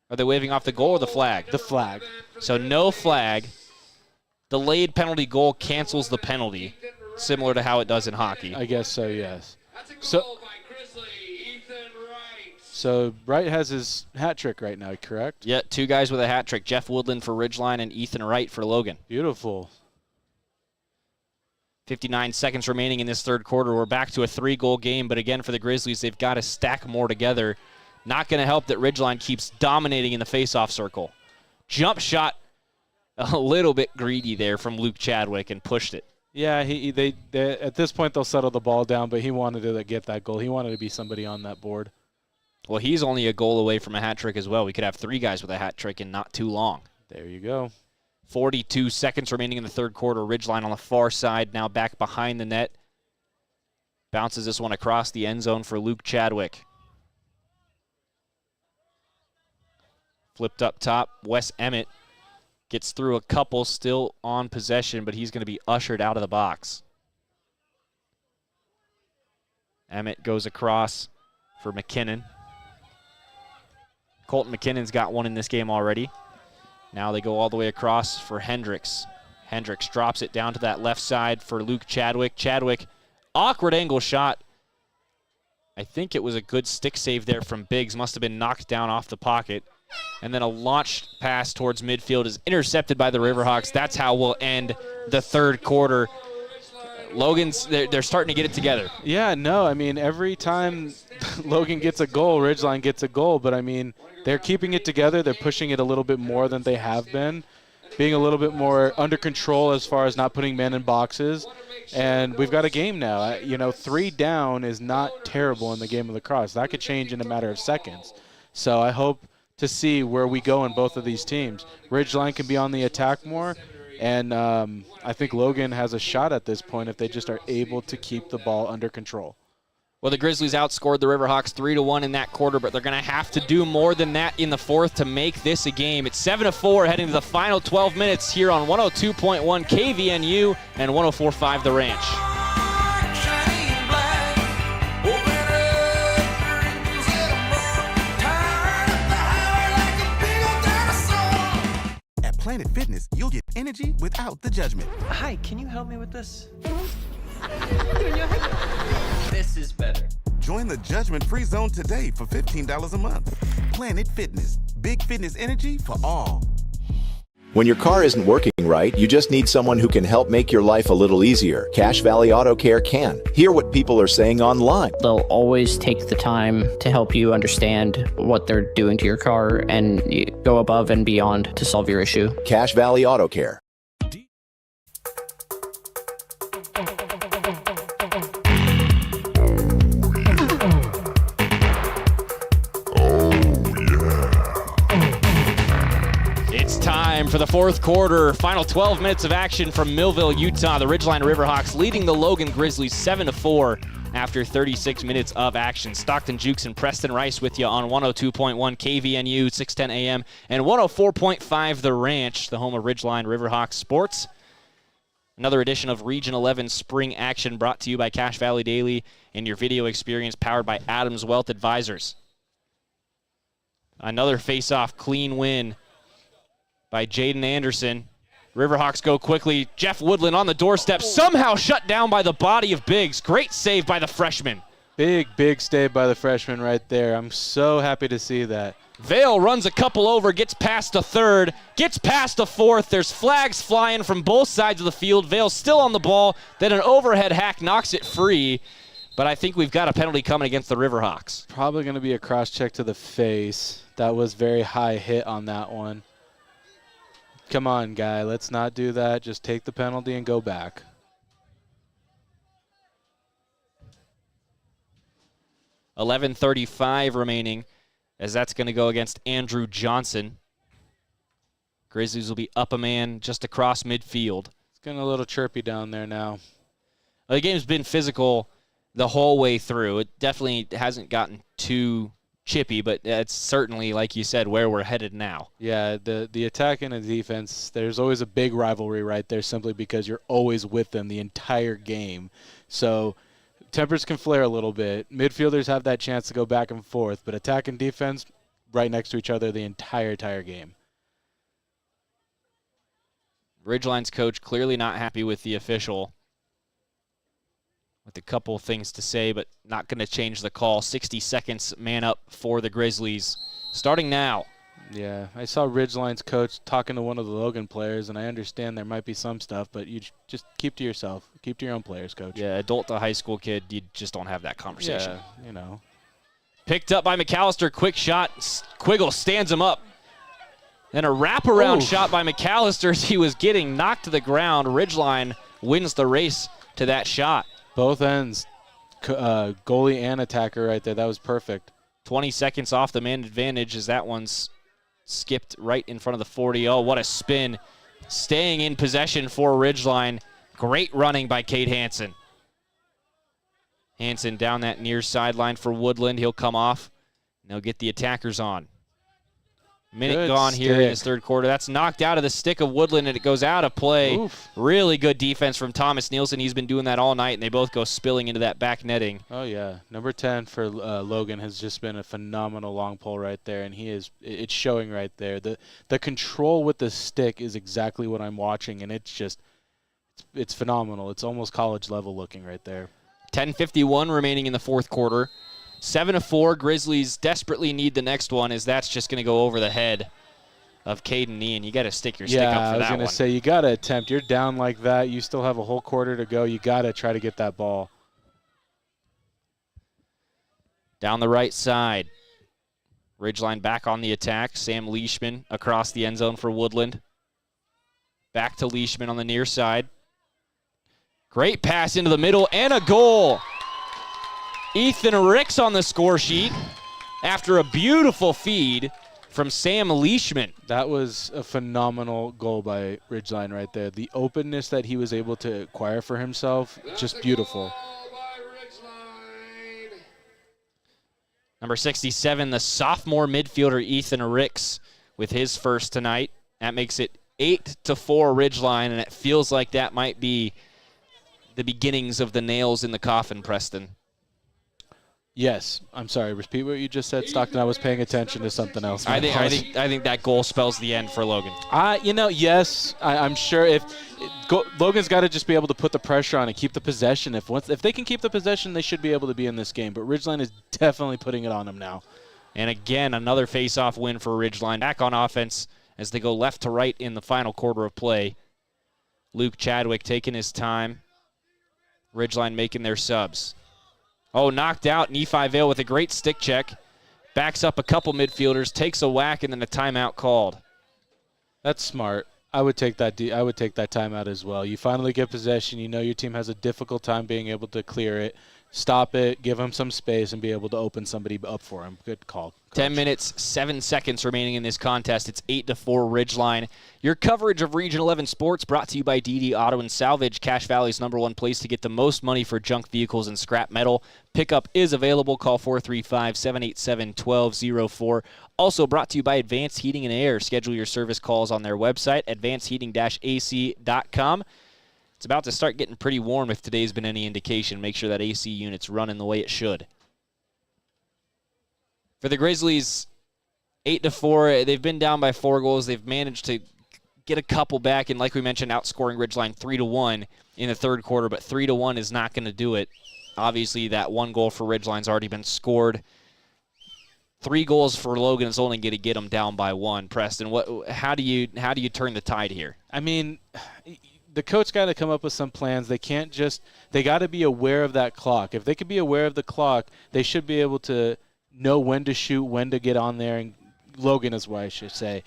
Are they waving off the goal or the flag? The flag. So no flag. Delayed penalty goal cancels the penalty, similar to how it does in hockey. I guess so, yes. So Wright has his hat trick right now, correct? Yeah, 2 guys with a hat trick. Jeff Woodland for Ridgeline and Ethan Wright for Logan. Beautiful. 59 seconds remaining in this third quarter. We're back to a 3-goal game, but again, for the Grizzlies, they've got to stack more together. Not going to help that Ridgeline keeps dominating in the faceoff circle. Jump shot a little bit greedy there from Luke Chadwick and pushed it. Yeah, they at this point they'll settle the ball down, but he wanted to get that goal. He wanted to be somebody on that board. Well, he's only a goal away from a hat trick as well. We could have 3 guys with a hat trick in not too long. There you go. 42 seconds remaining in the third quarter. Ridgeline on the far side, now back behind the net. Bounces this one across the end zone for Luke Chadwick. Flipped up top, Wes Emmett gets through a couple, still on possession, but he's going to be ushered out of the box. Emmett goes across for McKinnon. Colton McKinnon's got one in this game already. Now they go all the way across for Hendricks. Hendricks drops it down to that left side for Luke Chadwick. Chadwick, awkward angle shot. I think it was a good stick save there from Biggs. Must have been knocked down off the pocket. And then a launched pass towards midfield is intercepted by the Riverhawks. That's how we'll end the third quarter. Logan's, they're starting to get it together. Yeah, no, I mean, every time Logan gets a goal, Ridgeline gets a goal, but I mean, they're keeping it together. They're pushing it a little bit more than they have been, being a little bit more under control as far as not putting men in boxes. And we've got a game now. 3 down is not terrible in the game of lacrosse. That could change in a matter of seconds. So I hope to see where we go in both of these teams. Ridgeline can be on the attack more, and I think Logan has a shot at this point if they just are able to keep the ball under control. Well, the Grizzlies outscored the Riverhawks 3-1 in that quarter, but they're going to have to do more than that in the fourth to make this a game. It's 7-4 heading to the final 12 minutes here on 102.1 KVNU and 104.5 The Ranch. At Planet Fitness, you'll get energy without the judgment. Hi, can you help me with this? This is better. Join the judgment-free zone today for $15 a month. Planet Fitness, big fitness energy for all. When your car isn't working right, you just need someone who can help make your life a little easier. Cache Valley Auto Care can. Hear what people are saying online. They'll always take the time to help you understand what they're doing to your car and go above and beyond to solve your issue. Cache Valley Auto Care. For the fourth quarter, final 12 minutes of action from Millville, Utah. The Ridgeline Riverhawks leading the Logan Grizzlies 7-4 after 36 minutes of action. Stockton Jukes and Preston Rice with you on 102.1 KVNU, 610 AM, and 104.5 The Ranch, the home of Ridgeline Riverhawks sports. Another edition of Region 11 Spring Action brought to you by Cache Valley Daily and your video experience powered by Adams Wealth Advisors. Another face-off clean win by Jaden Anderson. Riverhawks go quickly. Jeff Woodland on the doorstep, somehow shut down by the body of Biggs. Great save by the freshman. Big save by the freshman right there. I'm so happy to see that. Vale runs a couple over, gets past a third, gets past a fourth. There's flags flying from both sides of the field. Vale's still on the ball. Then an overhead hack knocks it free. But I think we've got a penalty coming against the Riverhawks. Probably going to be a cross-check to the face. That was very high hit on that one. Come on, guy. Let's not do that. Just take the penalty and go back. $11:35 remaining as that's going to go against Andrew Johnson. Grizzlies will be up a man just across midfield. It's getting a little chirpy down there now. Well, the game's been physical the whole way through. It definitely hasn't gotten too chippy, but it's certainly, like you said, where we're headed now. Yeah, the attack and the defense, there's always a big rivalry right there simply because you're always with them the entire game. So tempers can flare a little bit. Midfielders have that chance to go back and forth, but attack and defense right next to each other the entire game. Ridgeline's coach clearly not happy with the official, with a couple things to say, but not going to change the call. 60 seconds, man up for the Grizzlies. Starting now. Yeah, I saw Ridgeline's coach talking to one of the Logan players, and I understand there might be some stuff, but you just keep to yourself. Keep to your own players, coach. Yeah, adult to high school kid, you just don't have that conversation. Yeah, you know. Picked up by McAllister. Quick shot. Quiggle stands him up. And a wraparound shot by McAllister as he was getting knocked to the ground. Ridgeline wins the race to that shot. Both ends, goalie and attacker right there. That was perfect. 20 seconds off the man advantage as that one's skipped right in front of the 40. Oh, what a spin. Staying in possession for Ridgeline. Great running by Cade Hansen. Hansen down that near sideline for Woodland. He'll come off, and they'll get the attackers on. Minute Good gone stick. here in this third quarter. That's knocked out of the stick of Woodland, and it goes out of play. Oof. Really good defense from Thomas Nielsen. He's been doing that all night, and they both go spilling into that back netting. Oh, yeah. Number 10 for Logan has just been a phenomenal long pull right there, and it's showing right there. The control with the stick is exactly what I'm watching, and it's phenomenal. It's almost college level looking right there. 10:51 remaining in the fourth quarter. 7-4, Grizzlies desperately need the next one, as that's just going to go over the head of Caden Ian. You got to stick your stick up for that one. I was going to say, you got to attempt. You're down like that. You still have a whole quarter to go. You got to try to get that ball. Down the right side. Ridgeline back on the attack. Sam Leishman across the end zone for Woodland. Back to Leishman on the near side. Great pass into the middle and a goal. Ethan Ricks on the score sheet after a beautiful feed from Sam Leishman. That was a phenomenal goal by Ridgeline right there. The openness that he was able to acquire for himself, just beautiful. Number 67, the sophomore midfielder Ethan Ricks with his first tonight. That makes it 8-4 Ridgeline, and it feels like that might be the beginnings of the nails in the coffin, Preston. Yes. I'm sorry. Repeat what you just said, Stockton. I was paying attention to something else. I think that goal spells the end for Logan. Yes. I'm sure Logan's got to just be able to put the pressure on and keep the possession. If they can keep the possession, they should be able to be in this game. But Ridgeline is definitely putting it on them now. And again, another face-off win for Ridgeline. Back on offense as they go left to right in the final quarter of play. Luke Chadwick taking his time. Ridgeline making their subs. Oh, knocked out. Nephi Vale with a great stick check. Backs up a couple midfielders, takes a whack, and then a timeout called. That's smart. I would take that timeout as well. You finally get possession. You know your team has a difficult time being able to clear it. Stop it, give him some space, and be able to open somebody up for him. Good call, Coach. 10 minutes, 7 seconds remaining in this contest. It's 8-4 Ridgeline. Your coverage of Region 11 sports brought to you by DD Auto and Salvage, Cache Valley's #1 place to get the most money for junk vehicles and scrap metal. Pickup is available. Call 435-787-1204. Also brought to you by Advanced Heating and Air. Schedule your service calls on their website, advancedheating-ac.com. It's about to start getting pretty warm if today's been any indication. Make sure that AC unit's running the way it should. For the Grizzlies, 8-4, they've been down by 4 goals. They've managed to get a couple back, and like we mentioned, outscoring Ridgeline 3-1 in the third quarter, but 3-1 is not going to do it. Obviously, that one goal for Ridgeline's already been scored. 3 goals for Logan is only going to get them down by 1. Preston, how do you turn the tide here? I mean, the coach got to come up with some plans. They got to be aware of that clock. If they could be aware of the clock, they should be able to know when to shoot, when to get on there, and Logan is what I should say,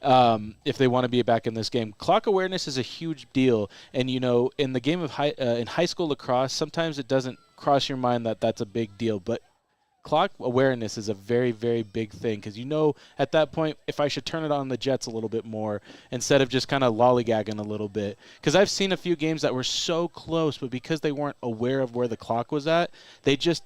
if they want to be back in this game. Clock awareness is a huge deal, and in the game of in high school lacrosse, sometimes it doesn't cross your mind that that's a big deal, but clock awareness is a very, very big thing, because at that point if I should turn it on the Jets a little bit more instead of just kind of lollygagging a little bit, because I've seen a few games that were so close, but because they weren't aware of where the clock was at, they just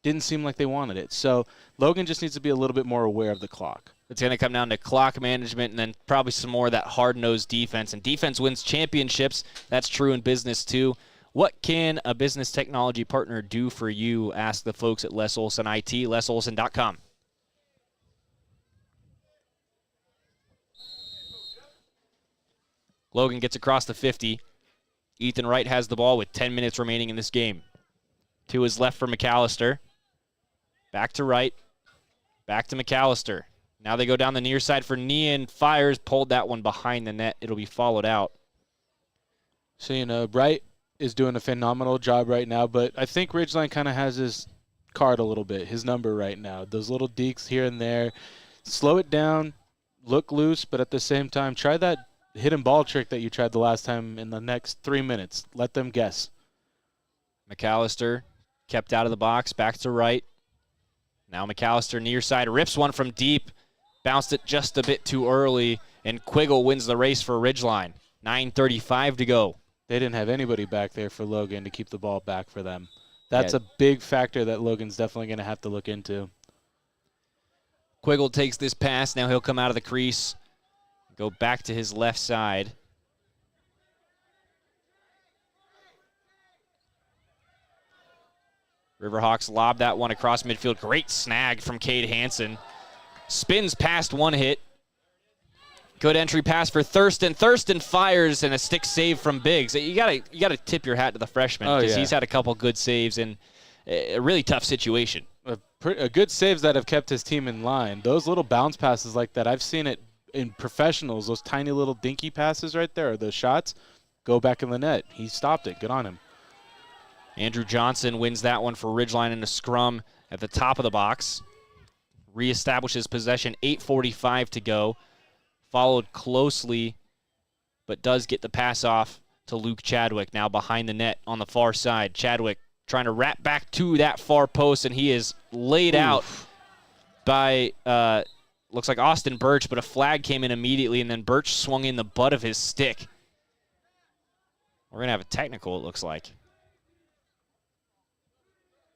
didn't seem like they wanted it. So Logan just needs to be a little bit more aware of the clock. It's going to come down to clock management and then probably some more of that hard-nosed defense. And defense wins championships. That's true in business too. What can a business technology partner do for you? Ask the folks at Les Olson IT, lesolson.com. Logan gets across the 50. Ethan Wright has the ball with 10 minutes remaining in this game. To his left for McAllister. Back to Wright. Back to McAllister. Now they go down the near side for Nean. Fires, pulled that one behind the net. It'll be followed out. So, Wright is doing a phenomenal job right now, but I think Ridgeline kind of has his card a little bit, his number right now. Those little dekes here and there. Slow it down, look loose, but at the same time, try that hidden ball trick that you tried the last time in the next 3 minutes. Let them guess. McAllister kept out of the box, back to Wright. Now McAllister near side, rips one from deep, bounced it just a bit too early, and Quiggle wins the race for Ridgeline. 9:35 to go. They didn't have anybody back there for Logan to keep the ball back for them. That's a big factor that Logan's definitely going to have to look into. Quiggle takes this pass. Now he'll come out of the crease, go back to his left side. Riverhawks lob that one across midfield. Great snag from Cade Hansen. Spins past one hit. Good entry pass for Thurston. Thurston fires and a stick save from Biggs. You gotta tip your hat to the freshman because he's had a couple good saves in a really tough situation. A good saves that have kept his team in line. Those little bounce passes like that, I've seen it in professionals. Those tiny little dinky passes right there, or those shots, go back in the net. He stopped it. Good on him. Andrew Johnson wins that one for Ridgeline in a scrum at the top of the box. Reestablishes possession. 8:45 to go. Followed closely, but does get the pass off to Luke Chadwick, now behind the net on the far side. Chadwick trying to wrap back to that far post, and he is laid out by, looks like Austin Birch, but a flag came in immediately, and then Birch swung in the butt of his stick. We're going to have a technical, it looks like.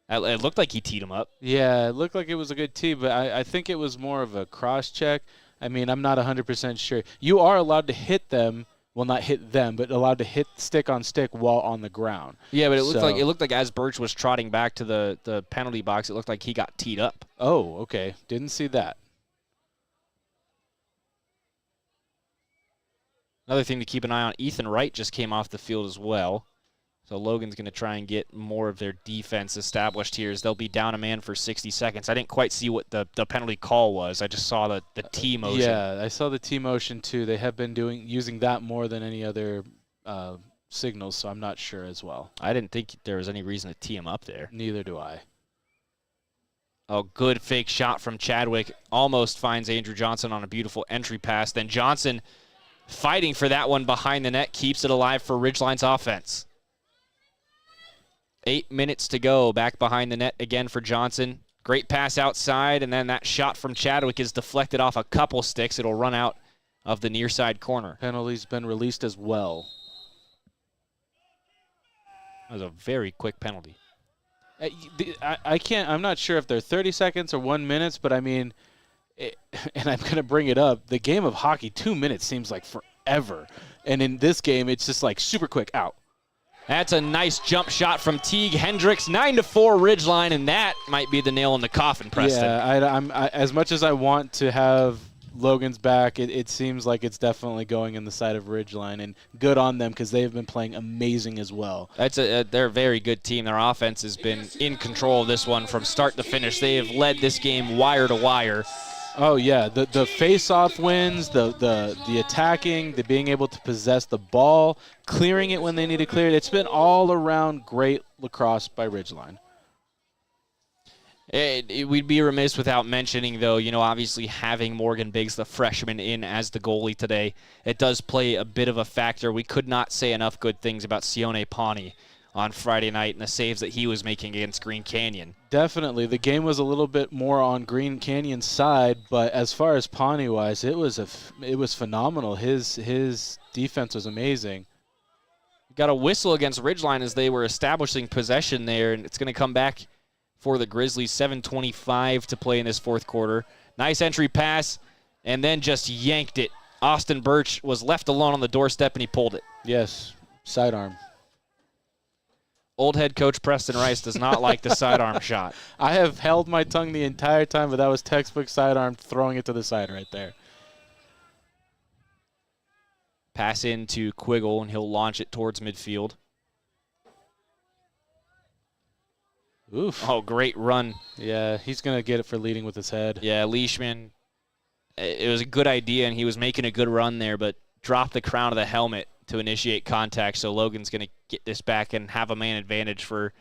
It looked like he teed him up. Yeah, it looked like it was a good tee, but I think it was more of a cross-check. I mean, I'm not 100% sure. You are allowed to hit them, well, not hit them, but allowed to hit stick on stick while on the ground. Yeah, but it looked like as Birch was trotting back to the penalty box, it looked like he got teed up. Oh, okay. Didn't see that. Another thing to keep an eye on, Ethan Wright just came off the field as well. So Logan's going to try and get more of their defense established here as they'll be down a man for 60 seconds. I didn't quite see what the penalty call was. I just saw the T motion. Yeah, I saw the T motion too. They have been using that more than any other signals, so I'm not sure as well. I didn't think there was any reason to tee him up there. Neither do I. Oh, good fake shot from Chadwick. Almost finds Andrew Johnson on a beautiful entry pass. Then Johnson fighting for that one behind the net, keeps it alive for Ridgeline's offense. 8 minutes to go. Back behind the net again for Johnson. Great pass outside, and then that shot from Chadwick is deflected off a couple sticks. It'll run out of the near side corner. Penalty's been released as well. That was a very quick penalty. I'm not sure if they're 30 seconds or 1 minute, but I mean, and I'm going to bring it up, the game of hockey, 2 minutes seems like forever. And in this game, it's just like super quick out. That's a nice jump shot from Teague Hendricks. 9-4 Ridgeline, and that might be the nail in the coffin, Preston. Yeah, as much as I want to have Logan's back, it seems like it's definitely going in the side of Ridgeline, and good on them because they've been playing amazing as well. They're a very good team. Their offense has been in control of this one from start to finish. They have led this game wire to wire. Oh yeah, the face-off wins, the attacking, the being able to possess the ball, clearing it when they need to clear it. It's been all around great lacrosse by Ridgeline. We'd be remiss without mentioning, though, obviously having Morgan Biggs, the freshman, in as the goalie today, it does play a bit of a factor. We could not say enough good things about Sione Pawnee on Friday night and the saves that he was making against Green Canyon. Definitely. The game was a little bit more on Green Canyon's side, but as far as Pawnee-wise, it was phenomenal. His defense was amazing. Got a whistle against Ridgeline as they were establishing possession there, and it's going to come back for the Grizzlies. 7:25 to play in this fourth quarter. Nice entry pass, and then just yanked it. Austin Birch was left alone on the doorstep, and he pulled it. Yes, sidearm. Old head coach Preston Rice does not like the sidearm shot. I have held my tongue the entire time, but that was textbook sidearm, throwing it to the side right there. Pass into Quiggle, and he'll launch it towards midfield. Oof. Oh, great run. Yeah, he's going to get it for leading with his head. Yeah, Leishman, it was a good idea, and he was making a good run there, but dropped the crown of the helmet to initiate contact, so Logan's going to get this back and have a man advantage for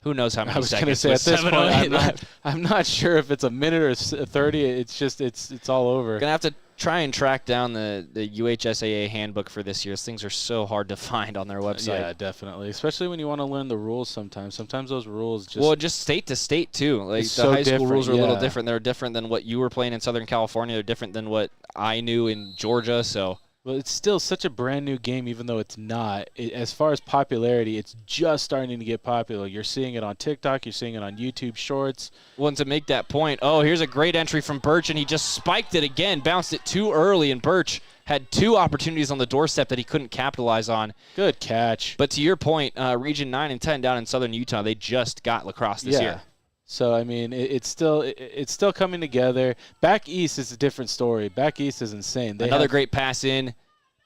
who knows how many seconds. I was going to say, at this point, I'm not sure if it's a minute or 30. It's just, it's all over. Going to have to try and track down the UHSAA handbook for this year. Things are so hard to find on their website. Yeah, definitely. Especially when you want to learn the rules sometimes. Sometimes those rules just... Well, just state to state, too. Like, the so high school rules are a little yeah. different. They're different than what you were playing in Southern California. They're different than what I knew in Georgia, so... Well, it's still such a brand new game, even though it's not. As far as popularity, it's just starting to get popular. You're seeing it on TikTok. You're seeing it on YouTube Shorts. Well, and to make that point, here's a great entry from Birch, and he just spiked it again, bounced it too early, and Birch had 2 opportunities on the doorstep that he couldn't capitalize on. Good catch. But to your point, Region 9 and 10 down in Southern Utah, they just got lacrosse this year. So, I mean, it's still coming together. Back east is a different story. Back east is insane. Another great pass in.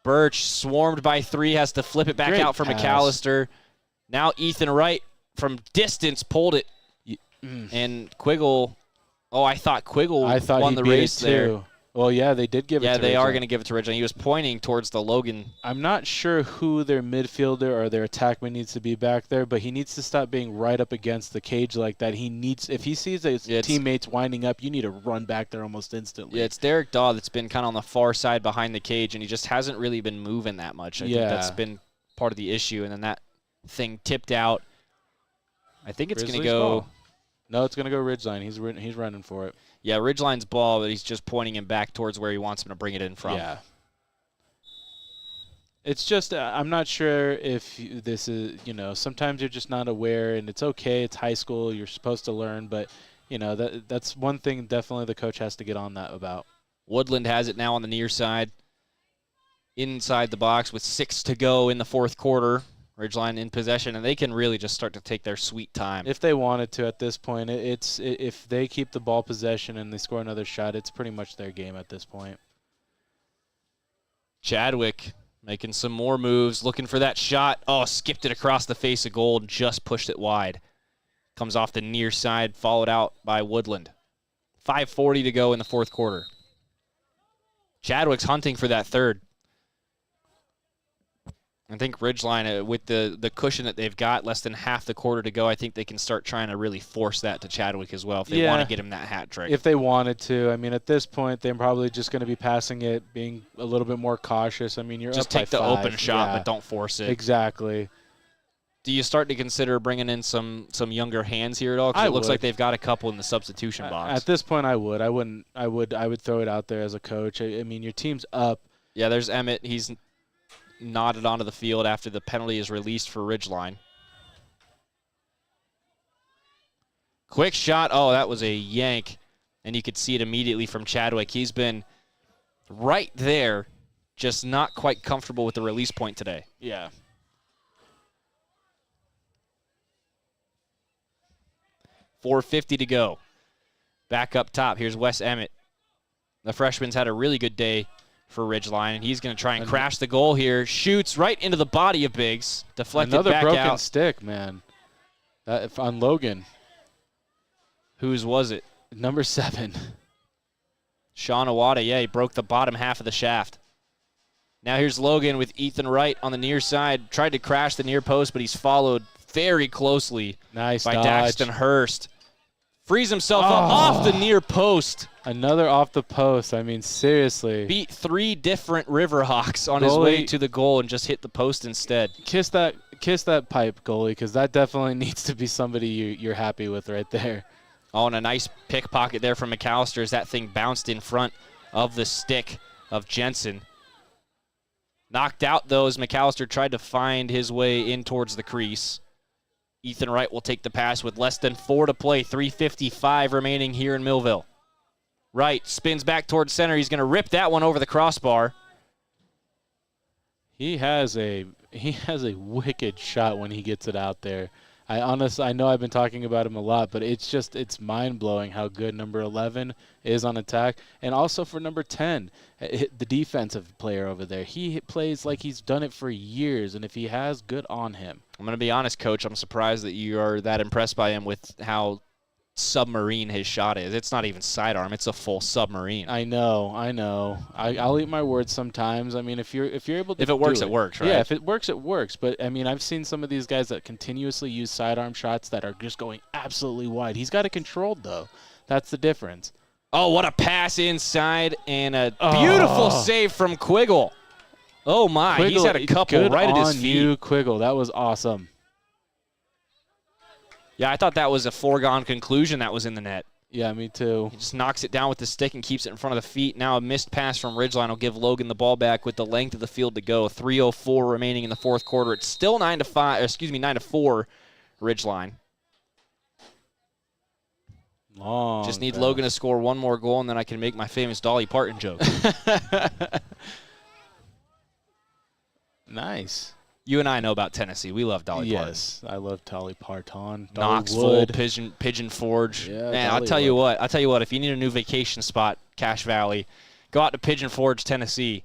Birch, swarmed by 3, has to flip it back out for McAllister. Now Ethan Wright from distance pulled it. And Quiggle, I thought Quiggle won the race there. Well, yeah, they did give it to Ridgeline. Yeah, they are going to give it to Ridgeline. He was pointing towards the Logan. I'm not sure who their midfielder or their attackman needs to be back there, but he needs to stop being right up against the cage like that. If he sees his teammates winding up, you need to run back there almost instantly. Yeah, it's Derek Daw that's been kind of on the far side behind the cage, and he just hasn't really been moving that much. I think that's been part of the issue, and then that thing tipped out. I think it's going to go... Ball. No, it's going to go Ridgeline. He's running for it. Yeah, Ridgeline's ball, but he's just pointing him back towards where he wants him to bring it in from. Yeah. It's just, I'm not sure if this is, sometimes you're just not aware, and it's okay. It's high school. You're supposed to learn, but, that's one thing definitely the coach has to get on that about. Woodland has it now on the near side, inside the box with 6 to go in the 4th quarter. Ridgeline in possession, and they can really just start to take their sweet time. If they wanted to at this point, if they keep the ball possession and they score another shot, it's pretty much their game at this point. Chadwick making some more moves, looking for that shot. Skipped it across the face of goal and just pushed it wide. Comes off the near side, followed out by Woodland. 5:40 to go in the 4th quarter. Chadwick's hunting for that 3rd. I think Ridgeline, with the cushion that they've got, less than half the quarter to go, I think they can start trying to really force that to Chadwick as well if they want to get him that hat trick. If they wanted to. I mean, at this point, they're probably just going to be passing it, being a little bit more cautious. I mean, you're just up take by the 5. open shot, but don't force it. Exactly. Do you start to consider bringing in some younger hands here at all? Because it looks like they've got a couple in the substitution box. At this point, I would. I would throw it out there as a coach. I mean, your team's up. Yeah, there's Emmett. He's nodded onto the field after the penalty is released for Ridgeline. Quick shot. That was a yank. And you could see it immediately from Chadwick. He's been right there, just not quite comfortable with the release point today. Yeah. $4:50 to go. Back up top. Here's Wes Emmett. The freshman's had a really good day for Ridgeline, and he's going to try and crash the goal here. Shoots right into the body of Biggs. Deflected Another back broken out. stick, man. On Logan. Whose was it? Number 7. Sean Awada, he broke the bottom half of the shaft. Now here's Logan with Ethan Wright on the near side. Tried to crash the near post, but he's followed very closely by dodge. Daxton Hurst. Frees himself up off the near post. Another off the post. I mean, seriously. Beat 3 different Riverhawks on his way to the goal and just hit the post instead. Kiss that pipe, goalie, because that definitely needs to be somebody you're happy with right there. And a nice pickpocket there from McAllister as that thing bounced in front of the stick of Jensen. Knocked out, though, as McAllister tried to find his way in towards the crease. Ethan Wright will take the pass with less than 4 to play. 3:55 remaining here in Millville. Wright spins back towards center. He's going to rip that one over the crossbar. He has a wicked shot when he gets it out there. I know I've been talking about him a lot, but it's mind-blowing how good number 11 is on attack. And also for number 10, the defensive player over there. He plays like he's done it for years, and if he has, good on him. I'm going to be honest, Coach. I'm surprised that you are that impressed by him with how submarine his shot is. It's not even sidearm. It's a full submarine. I know. I'll eat my words sometimes. I mean, if you're able to if it works, do it works, right? Yeah, if it works, it works. But, I mean, I've seen some of these guys that continuously use sidearm shots that are just going absolutely wide. He's got it controlled, though. That's the difference. Oh, what a pass inside and a beautiful save from Quiggle. Oh, my. Quiggle, he's had a couple right at his feet. You, Quiggle. That was awesome. Yeah, I thought that was a foregone conclusion that was in the net. Yeah, me too. He just knocks it down with the stick and keeps it in front of the feet. Now a missed pass from Ridgeline will give Logan the ball back with the length of the field to go. 3:04 remaining in the fourth quarter. It's still 9-4 Ridgeline. Long just need pass. Logan to score one more goal, and then I can make my famous Dolly Parton joke. Nice. You and I know about Tennessee. We love Dolly Parton. Yes, I love Dolly Parton. Knoxville, Pigeon Forge. Yeah, man, I'll tell you what. If you need a new vacation spot, Cache Valley, go out to Pigeon Forge, Tennessee.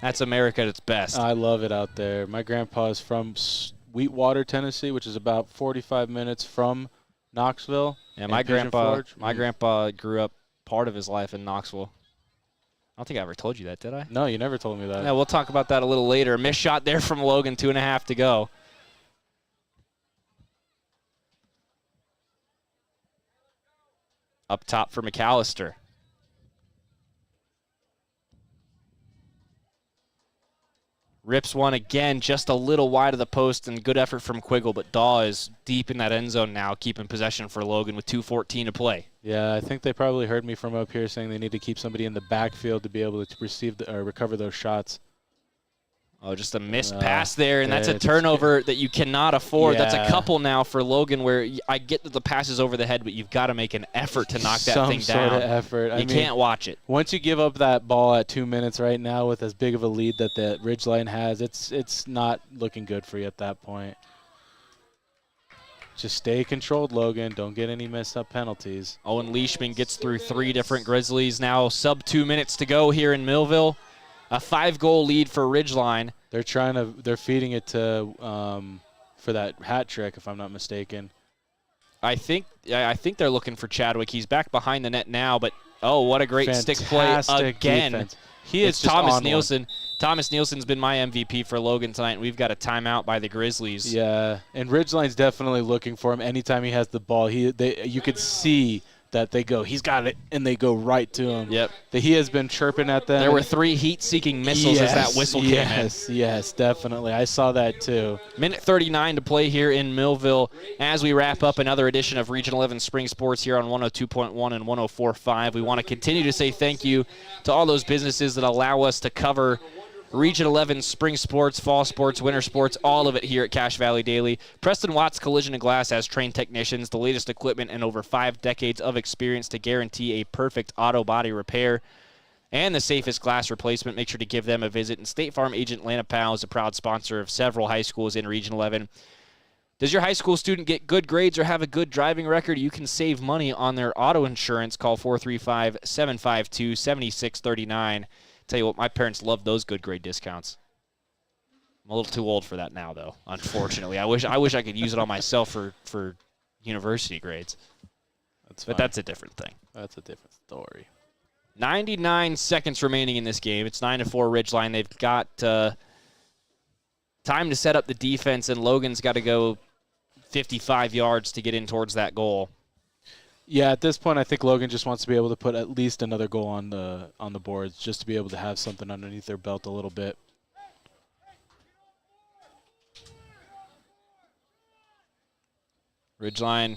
That's America at its best. I love it out there. My grandpa is from Sweetwater, Tennessee, which is about 45 minutes from Knoxville. Yeah, my grandpa grew up part of his life in Knoxville. I don't think I ever told you that, did I? No, you never told me that. Yeah, we'll talk about that a little later. Missed shot there from Logan, 2.5 to go. Up top for McAllister. Rips one again, just a little wide of the post, and good effort from Quiggle, but Daw is deep in that end zone now, keeping possession for Logan with 2:14 to play. Yeah, I think they probably heard me from up here saying they need to keep somebody in the backfield to be able to recover those shots. Oh, just a missed pass there, and that's a turnover that you cannot afford. Yeah. That's a couple now for Logan where I get that the pass is over the head, but you've got to make an effort to knock that thing down. Some sort of effort. You can't watch it. Once you give up that ball at 2 minutes right now with as big of a lead that the Ridgeline has, it's not looking good for you at that point. Just stay controlled, Logan. Don't get any messed up penalties. Owen Leishman gets through 3 different Grizzlies. Now sub 2 minutes to go here in Millville. A 5-goal lead for Ridgeline. They're feeding it to for that hat trick, if I'm not mistaken. I think they're looking for Chadwick. He's back behind the net now, but oh, what a great stick play again. Defense. It's Thomas Nielsen. Thomas Nielsen's been my MVP for Logan tonight. We've got a timeout by the Grizzlies. Yeah, and Ridgeline's definitely looking for him. Anytime he has the ball, you could see that they go, he's got it, and they go right to him. Yep. He has been chirping at them. There were 3 heat-seeking missiles as that whistle came in. Yes, definitely. I saw that too. Minute 39 to play here in Millville as we wrap up another edition of Region 11 Spring Sports here on 102.1 and 104.5. We want to continue to say thank you to all those businesses that allow us to cover Region 11 spring sports, fall sports, winter sports, all of it here at Cache Valley Daily. Preston Watts Collision and Glass has trained technicians, the latest equipment, and over 5 decades of experience to guarantee a perfect auto body repair and the safest glass replacement. Make sure to give them a visit. And State Farm agent Lana Powell is a proud sponsor of several high schools in Region 11. Does your high school student get good grades or have a good driving record? You can save money on their auto insurance. Call 435-752-7639. Tell you what, my parents loved those good grade discounts. I'm a little too old for that now, though, unfortunately. I wish I could use it on myself for university grades. But that's a different thing. That's a different story. 99 seconds remaining in this game. It's 9-4 Ridgeline. They've got time to set up the defense, and Logan's got to go 55 yards to get in towards that goal. Yeah, at this point, I think Logan just wants to be able to put at least another goal on the boards, just to be able to have something underneath their belt a little bit. Ridgeline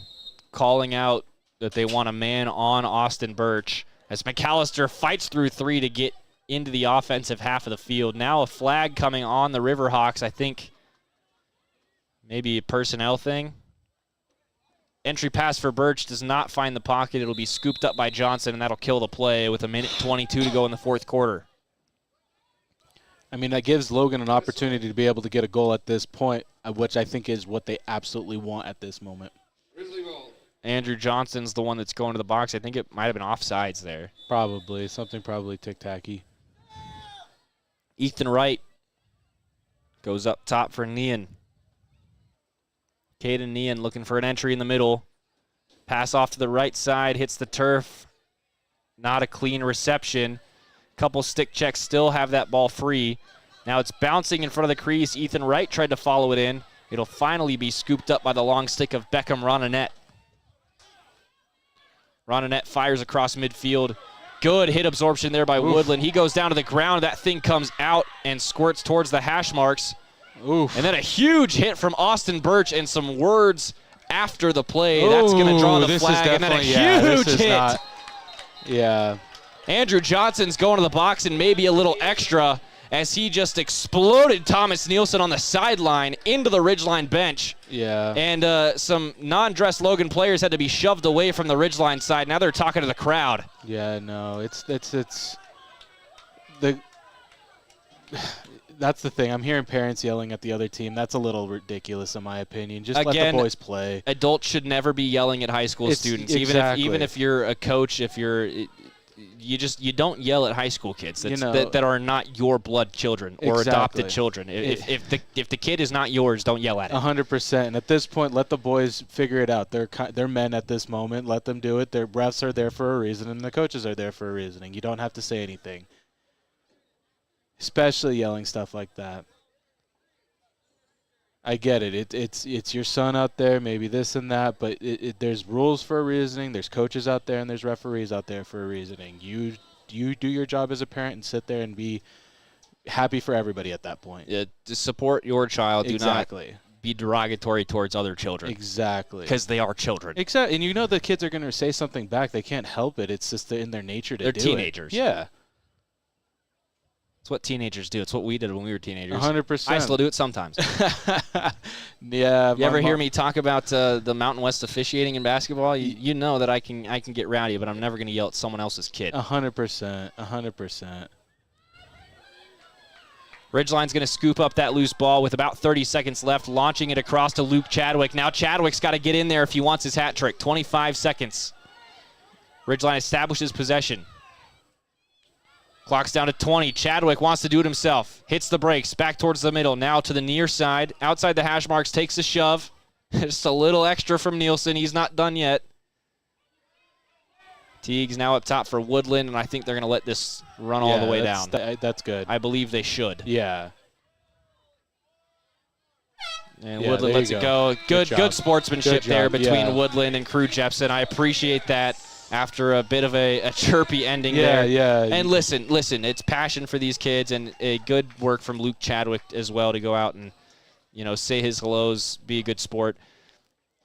calling out that they want a man on Austin Birch as McAllister fights through 3 to get into the offensive half of the field. Now a flag coming on the Riverhawks. I think maybe a personnel thing. Entry pass for Birch does not find the pocket. It'll be scooped up by Johnson, and that'll kill the play with 1:22 to go in the fourth quarter. I mean, that gives Logan an opportunity to be able to get a goal at this point, which I think is what they absolutely want at this moment. Andrew Johnson's the one that's going to the box. I think it might have been offsides there. Probably. Something probably tic-tacky. Ethan Wright goes up top for Nean. Caden Nean looking for an entry in the middle. Pass off to the right side, hits the turf. Not a clean reception. Couple stick checks, still have that ball free. Now it's bouncing in front of the crease. Ethan Wright tried to follow it in. It'll finally be scooped up by the long stick of Beckham Ronanette. Ronanette fires across midfield. Good hit absorption there by Woodland. He goes down to the ground. That thing comes out and squirts towards the hash marks. And then a huge hit from Austin Birch and some words after the play. That's going to draw the flag. And then a huge hit. Andrew Johnson's going to the box and maybe a little extra as he just exploded Thomas Nielsen on the sideline into the Ridgeline bench. And some non-dressed Logan players had to be shoved away from the Ridgeline side. Now they're talking to the crowd. That's the thing. I'm hearing parents yelling at the other team. That's a little ridiculous, in my opinion. Just let the boys play. Adults should never be yelling at high school students. Even if you're a coach, you don't yell at high school kids that are not your blood children or adopted children. If the kid is not yours, don't yell at it. 100%. And at this point, let the boys figure it out. They're men at this moment. Let them do it. Their refs are there for a reason, and the coaches are there for a reason. You don't have to say anything. Especially yelling stuff like that. I get it. It's your son out there, maybe this and that, but there's rules for a reasoning. There's coaches out there and there's referees out there for a reasoning. You do your job as a parent and sit there and be happy for everybody at that point. To support your child. Do not be derogatory towards other children. Exactly. Because they are children. Exactly. And you know the kids are going to say something back. They can't help it. It's just in their nature to do it. They're teenagers. Yeah. It's what teenagers do. It's what we did when we were teenagers. 100%. I still do it sometimes. Yeah. You ever hear me talk about the Mountain West officiating in basketball? You know that I can get rowdy, but I'm never going to yell at someone else's kid. 100%. 100%. Ridgeline's going to scoop up that loose ball with about 30 seconds left, launching it across to Luke Chadwick. Now Chadwick's got to get in there if he wants his hat trick. 25 seconds. Ridgeline establishes possession. Clock's down to 20. Chadwick wants to do it himself. Hits the brakes. Back towards the middle. Now to the near side. Outside the hash marks. Takes a shove. Just a little extra from Nielsen. He's not done yet. Teague's now up top for Woodland, and I think they're going to let this run all the way down. That's good. I believe they should. Yeah. And Woodland lets it go. Good sportsmanship there between Woodland and Crew Jepson. I appreciate that. After a bit of a chirpy ending there. And listen, it's passion for these kids and a good work from Luke Chadwick as well to go out and, say his hellos, be a good sport.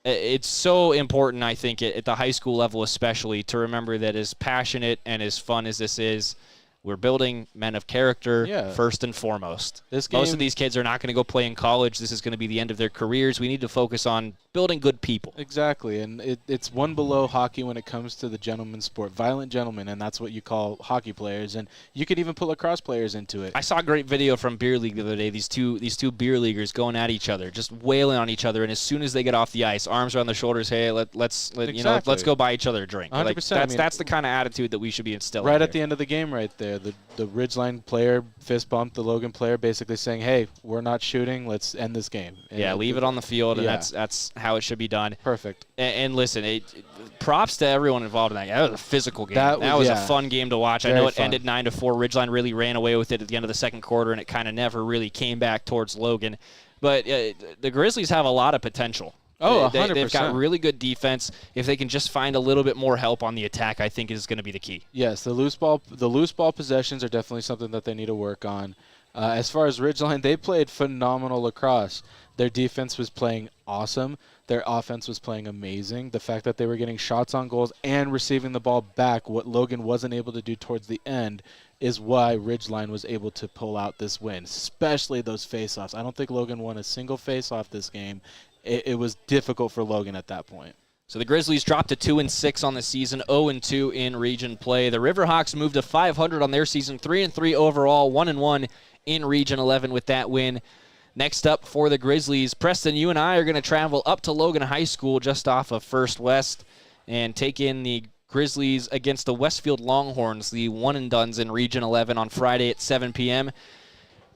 It's so important, I think, at the high school level especially, to remember that as passionate and as fun as this is, we're building men of character first and foremost. Most of these kids are not going to go play in college. This is going to be the end of their careers. We need to focus on building good people. Exactly, and it's one below hockey when it comes to the gentleman's sport. Violent gentlemen, and that's what you call hockey players. And you could even put lacrosse players into it. I saw a great video from Beer League the other day. These two beer leaguers going at each other, just wailing on each other. And as soon as they get off the ice, arms around their shoulders. Hey, let's go buy each other a drink. 100%. That's the kind of attitude that we should be instilling. Right at the end of the game, right there, the Ridgeline player fist bumped the Logan player, basically saying, "Hey, we're not shooting. Let's end this game." And leave it on the field, and that's how it should be done. Perfect. And listen, props to everyone involved in that. That was a physical game. That was a fun game to watch. I know it ended 9-4. Ridgeline really ran away with it at the end of the second quarter, and it kind of never really came back towards Logan. But the Grizzlies have a lot a potential. Oh, 100%. They've got really good defense. If they can just find a little bit more help on the attack, I think is going to be the key. Yes, the loose ball possessions are definitely something that they need to work on. As far as Ridgeline, they played phenomenal lacrosse. Their defense was playing awesome. Their offense was playing amazing. The fact that they were getting shots on goals and receiving the ball back, what Logan wasn't able to do towards the end, is why Ridgeline was able to pull out this win, especially those face-offs. I don't think Logan won a single face-off this game. It was difficult for Logan at that point. So the Grizzlies dropped to 2-6 on the season, 0-2 in region play. The Riverhawks moved to 500 on their season, 3-3 overall, 1-1 in Region 11 with that win. Next up for the Grizzlies, Preston, you and I are going to travel up to Logan High School just off of First West and take in the Grizzlies against the Westfield Longhorns, the one-and-dones in Region 11 on Friday at 7 p.m.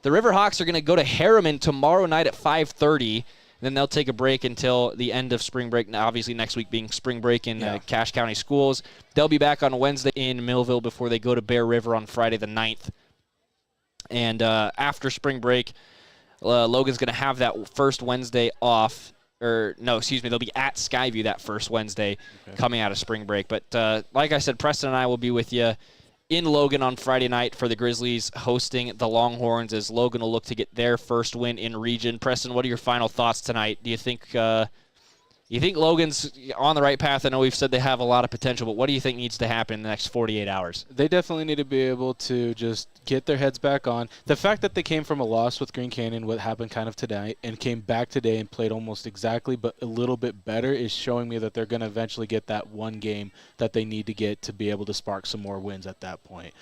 The Riverhawks are going to go to Harriman tomorrow night at 5:30. Then they'll take a break until the end of spring break. Now, obviously, next week being spring break in Cache County schools. They'll be back on Wednesday in Millville before they go to Bear River on Friday the 9th. And after spring break, Logan's going to have that first Wednesday off. They'll be at Skyview that first Wednesday coming out of spring break. But like I said, Preston and I will be with you in Logan on Friday night for the Grizzlies hosting the Longhorns as Logan will look to get their first win in region. Preston, what are your final thoughts tonight? Do you think Logan's on the right path? I know we've said they have a lot of potential, but what do you think needs to happen in the next 48 hours? They definitely need to be able to just get their heads back on. The fact that they came from a loss with Green Canyon, what happened kind of today, and came back today and played almost exactly but a little bit better is showing me that they're going to eventually get that one game that they need to get to be able to spark some more wins at that point.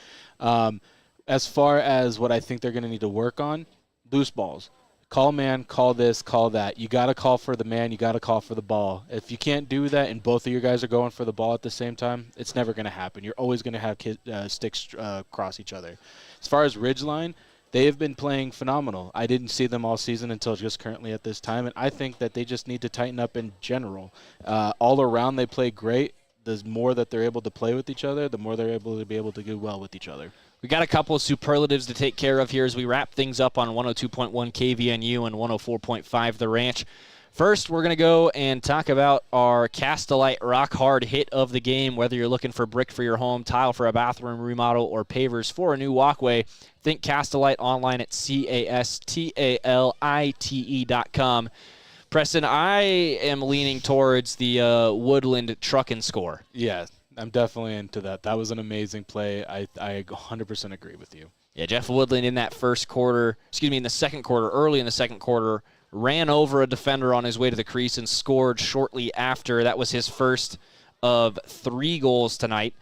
As far as what I think they're going to need to work on, loose balls. Call man, call this, call that. You got to call for the man, you got to call for the ball. If you can't do that and both of your guys are going for the ball at the same time, it's never going to happen. You're always going to have sticks cross each other. As far as Ridgeline, they have been playing phenomenal. I didn't see them all season until just currently at this time, and I think that they just need to tighten up in general. All around they play great. The more that they're able to play with each other, the more they're able to be able to do well with each other. We got a couple of superlatives to take care of here as we wrap things up on 102.1 KVNU and 104.5 The Ranch. First, we're going to go and talk about our Castelite Rock Hard hit of the game. Whether you're looking for brick for your home, tile for a bathroom remodel, or pavers for a new walkway, think Castelite online at castalite.com. Preston, I am leaning towards the Woodland truck and score. Yeah, I'm definitely into that. That was an amazing play. I 100% agree with you. Yeah, Jeff Woodland in that in the second quarter, early in the second quarter, ran over a defender on his way to the crease and scored shortly after. That was his first of 3 goals tonight.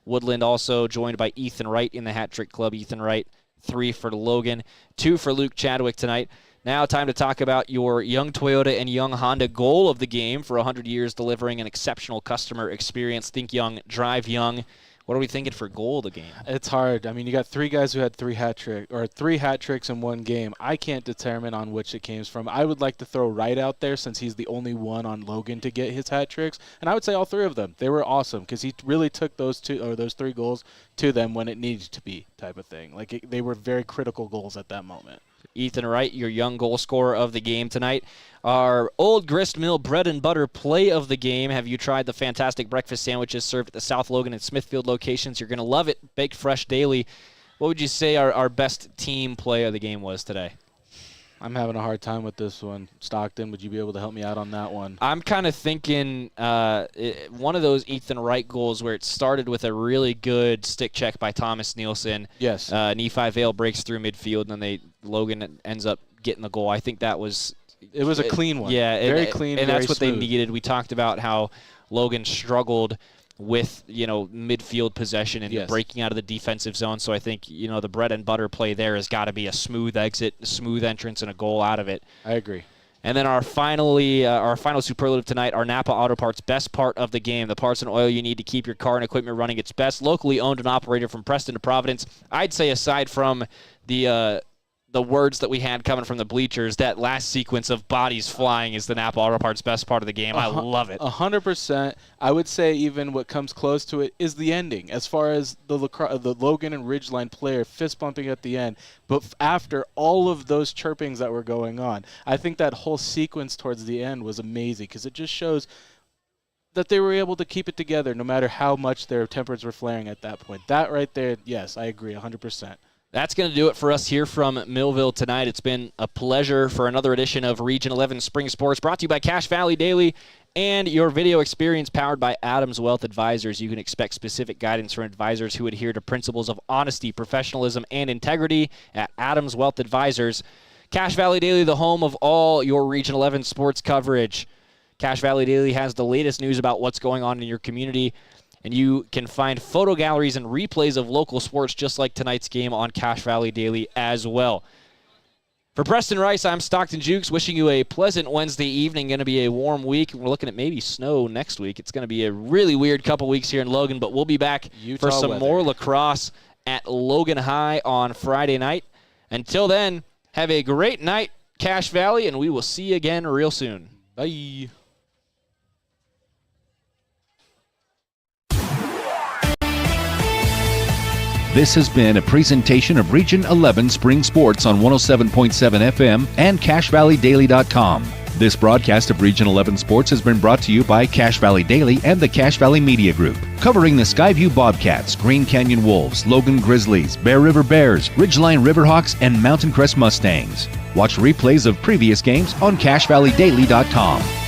Woodland also joined by Ethan Wright in the hat trick club. Ethan Wright, 3 for Logan, 2 for Luke Chadwick tonight. Now time to talk about your Young Toyota and Young Honda goal of the game for 100 years delivering an exceptional customer experience. Think young, drive young. What are we thinking for goal of the game? It's hard. I mean, you got 3 guys who had 3 hat tricks in one game. I can't determine on which it came from. I would like to throw Wright out there since he's the only one on Logan to get his hat tricks, and I would say all 3 of them. They were awesome because he really took those 3 goals to them when it needed to be, type of thing. They were very critical goals at that moment. Ethan Wright, your young goal scorer of the game tonight. Our Old Grist Mill bread and butter play of the game. Have you tried the fantastic breakfast sandwiches served at the South Logan and Smithfield locations? You're going to love it. Baked fresh daily. What would you say our best team play of the game was today? I'm having a hard time with this one. Stockton, would you be able to help me out on that one? I'm kind of thinking one of those Ethan Wright goals where it started with a really good stick check by Thomas Nielsen. Yes. Nephi Vale breaks through midfield, and then Logan ends up getting the goal. I think that was... It was a clean one. Yeah. Very clean, and very that's what smooth. they needed. We talked about how Logan struggled with, midfield possession and breaking out of the defensive zone. So I think, the bread and butter play there has got to be a smooth exit, a smooth entrance, and a goal out of it. I agree. And then our final superlative tonight, our Napa Auto Parts best part of the game, the parts and oil you need to keep your car and equipment running its best, locally owned and operated from Preston to Providence. I'd say aside from the words that we had coming from the bleachers, that last sequence of bodies flying is the Napa Auto Parts best part of the game. I love it. 100%. I would say even what comes close to it is the ending, as far as the Logan and Ridgeline player fist bumping at the end. But after all of those chirpings that were going on, I think that whole sequence towards the end was amazing because it just shows that they were able to keep it together no matter how much their tempers were flaring at that point. That right there, yes, I agree 100%. That's going to do it for us here from Millville tonight. It's been a pleasure for another edition of Region 11 Spring Sports, brought to you by Cache Valley Daily and your video experience powered by Adams Wealth Advisors. You can expect specific guidance from advisors who adhere to principles of honesty, professionalism, and integrity at Adams Wealth Advisors. Cache Valley Daily, the home of all your Region 11 sports coverage. Cache Valley Daily has the latest news about what's going on in your community. And you can find photo galleries and replays of local sports just like tonight's game on Cache Valley Daily as well. For Preston Rice, I'm Stockton Jukes, wishing you a pleasant Wednesday evening. Going to be a warm week. We're looking at maybe snow next week. It's going to be a really weird couple weeks here in Logan, but we'll be back for some more lacrosse at Logan High on Friday night. Until then, have a great night, Cache Valley, and we will see you again real soon. Bye. This has been a presentation of Region 11 Spring Sports on 107.7 FM and CacheValleyDaily.com. This broadcast of Region 11 Sports has been brought to you by Cache Valley Daily and the Cache Valley Media Group, covering the Skyview Bobcats, Green Canyon Wolves, Logan Grizzlies, Bear River Bears, Ridgeline Riverhawks, and Mountain Crest Mustangs. Watch replays of previous games on CacheValleyDaily.com.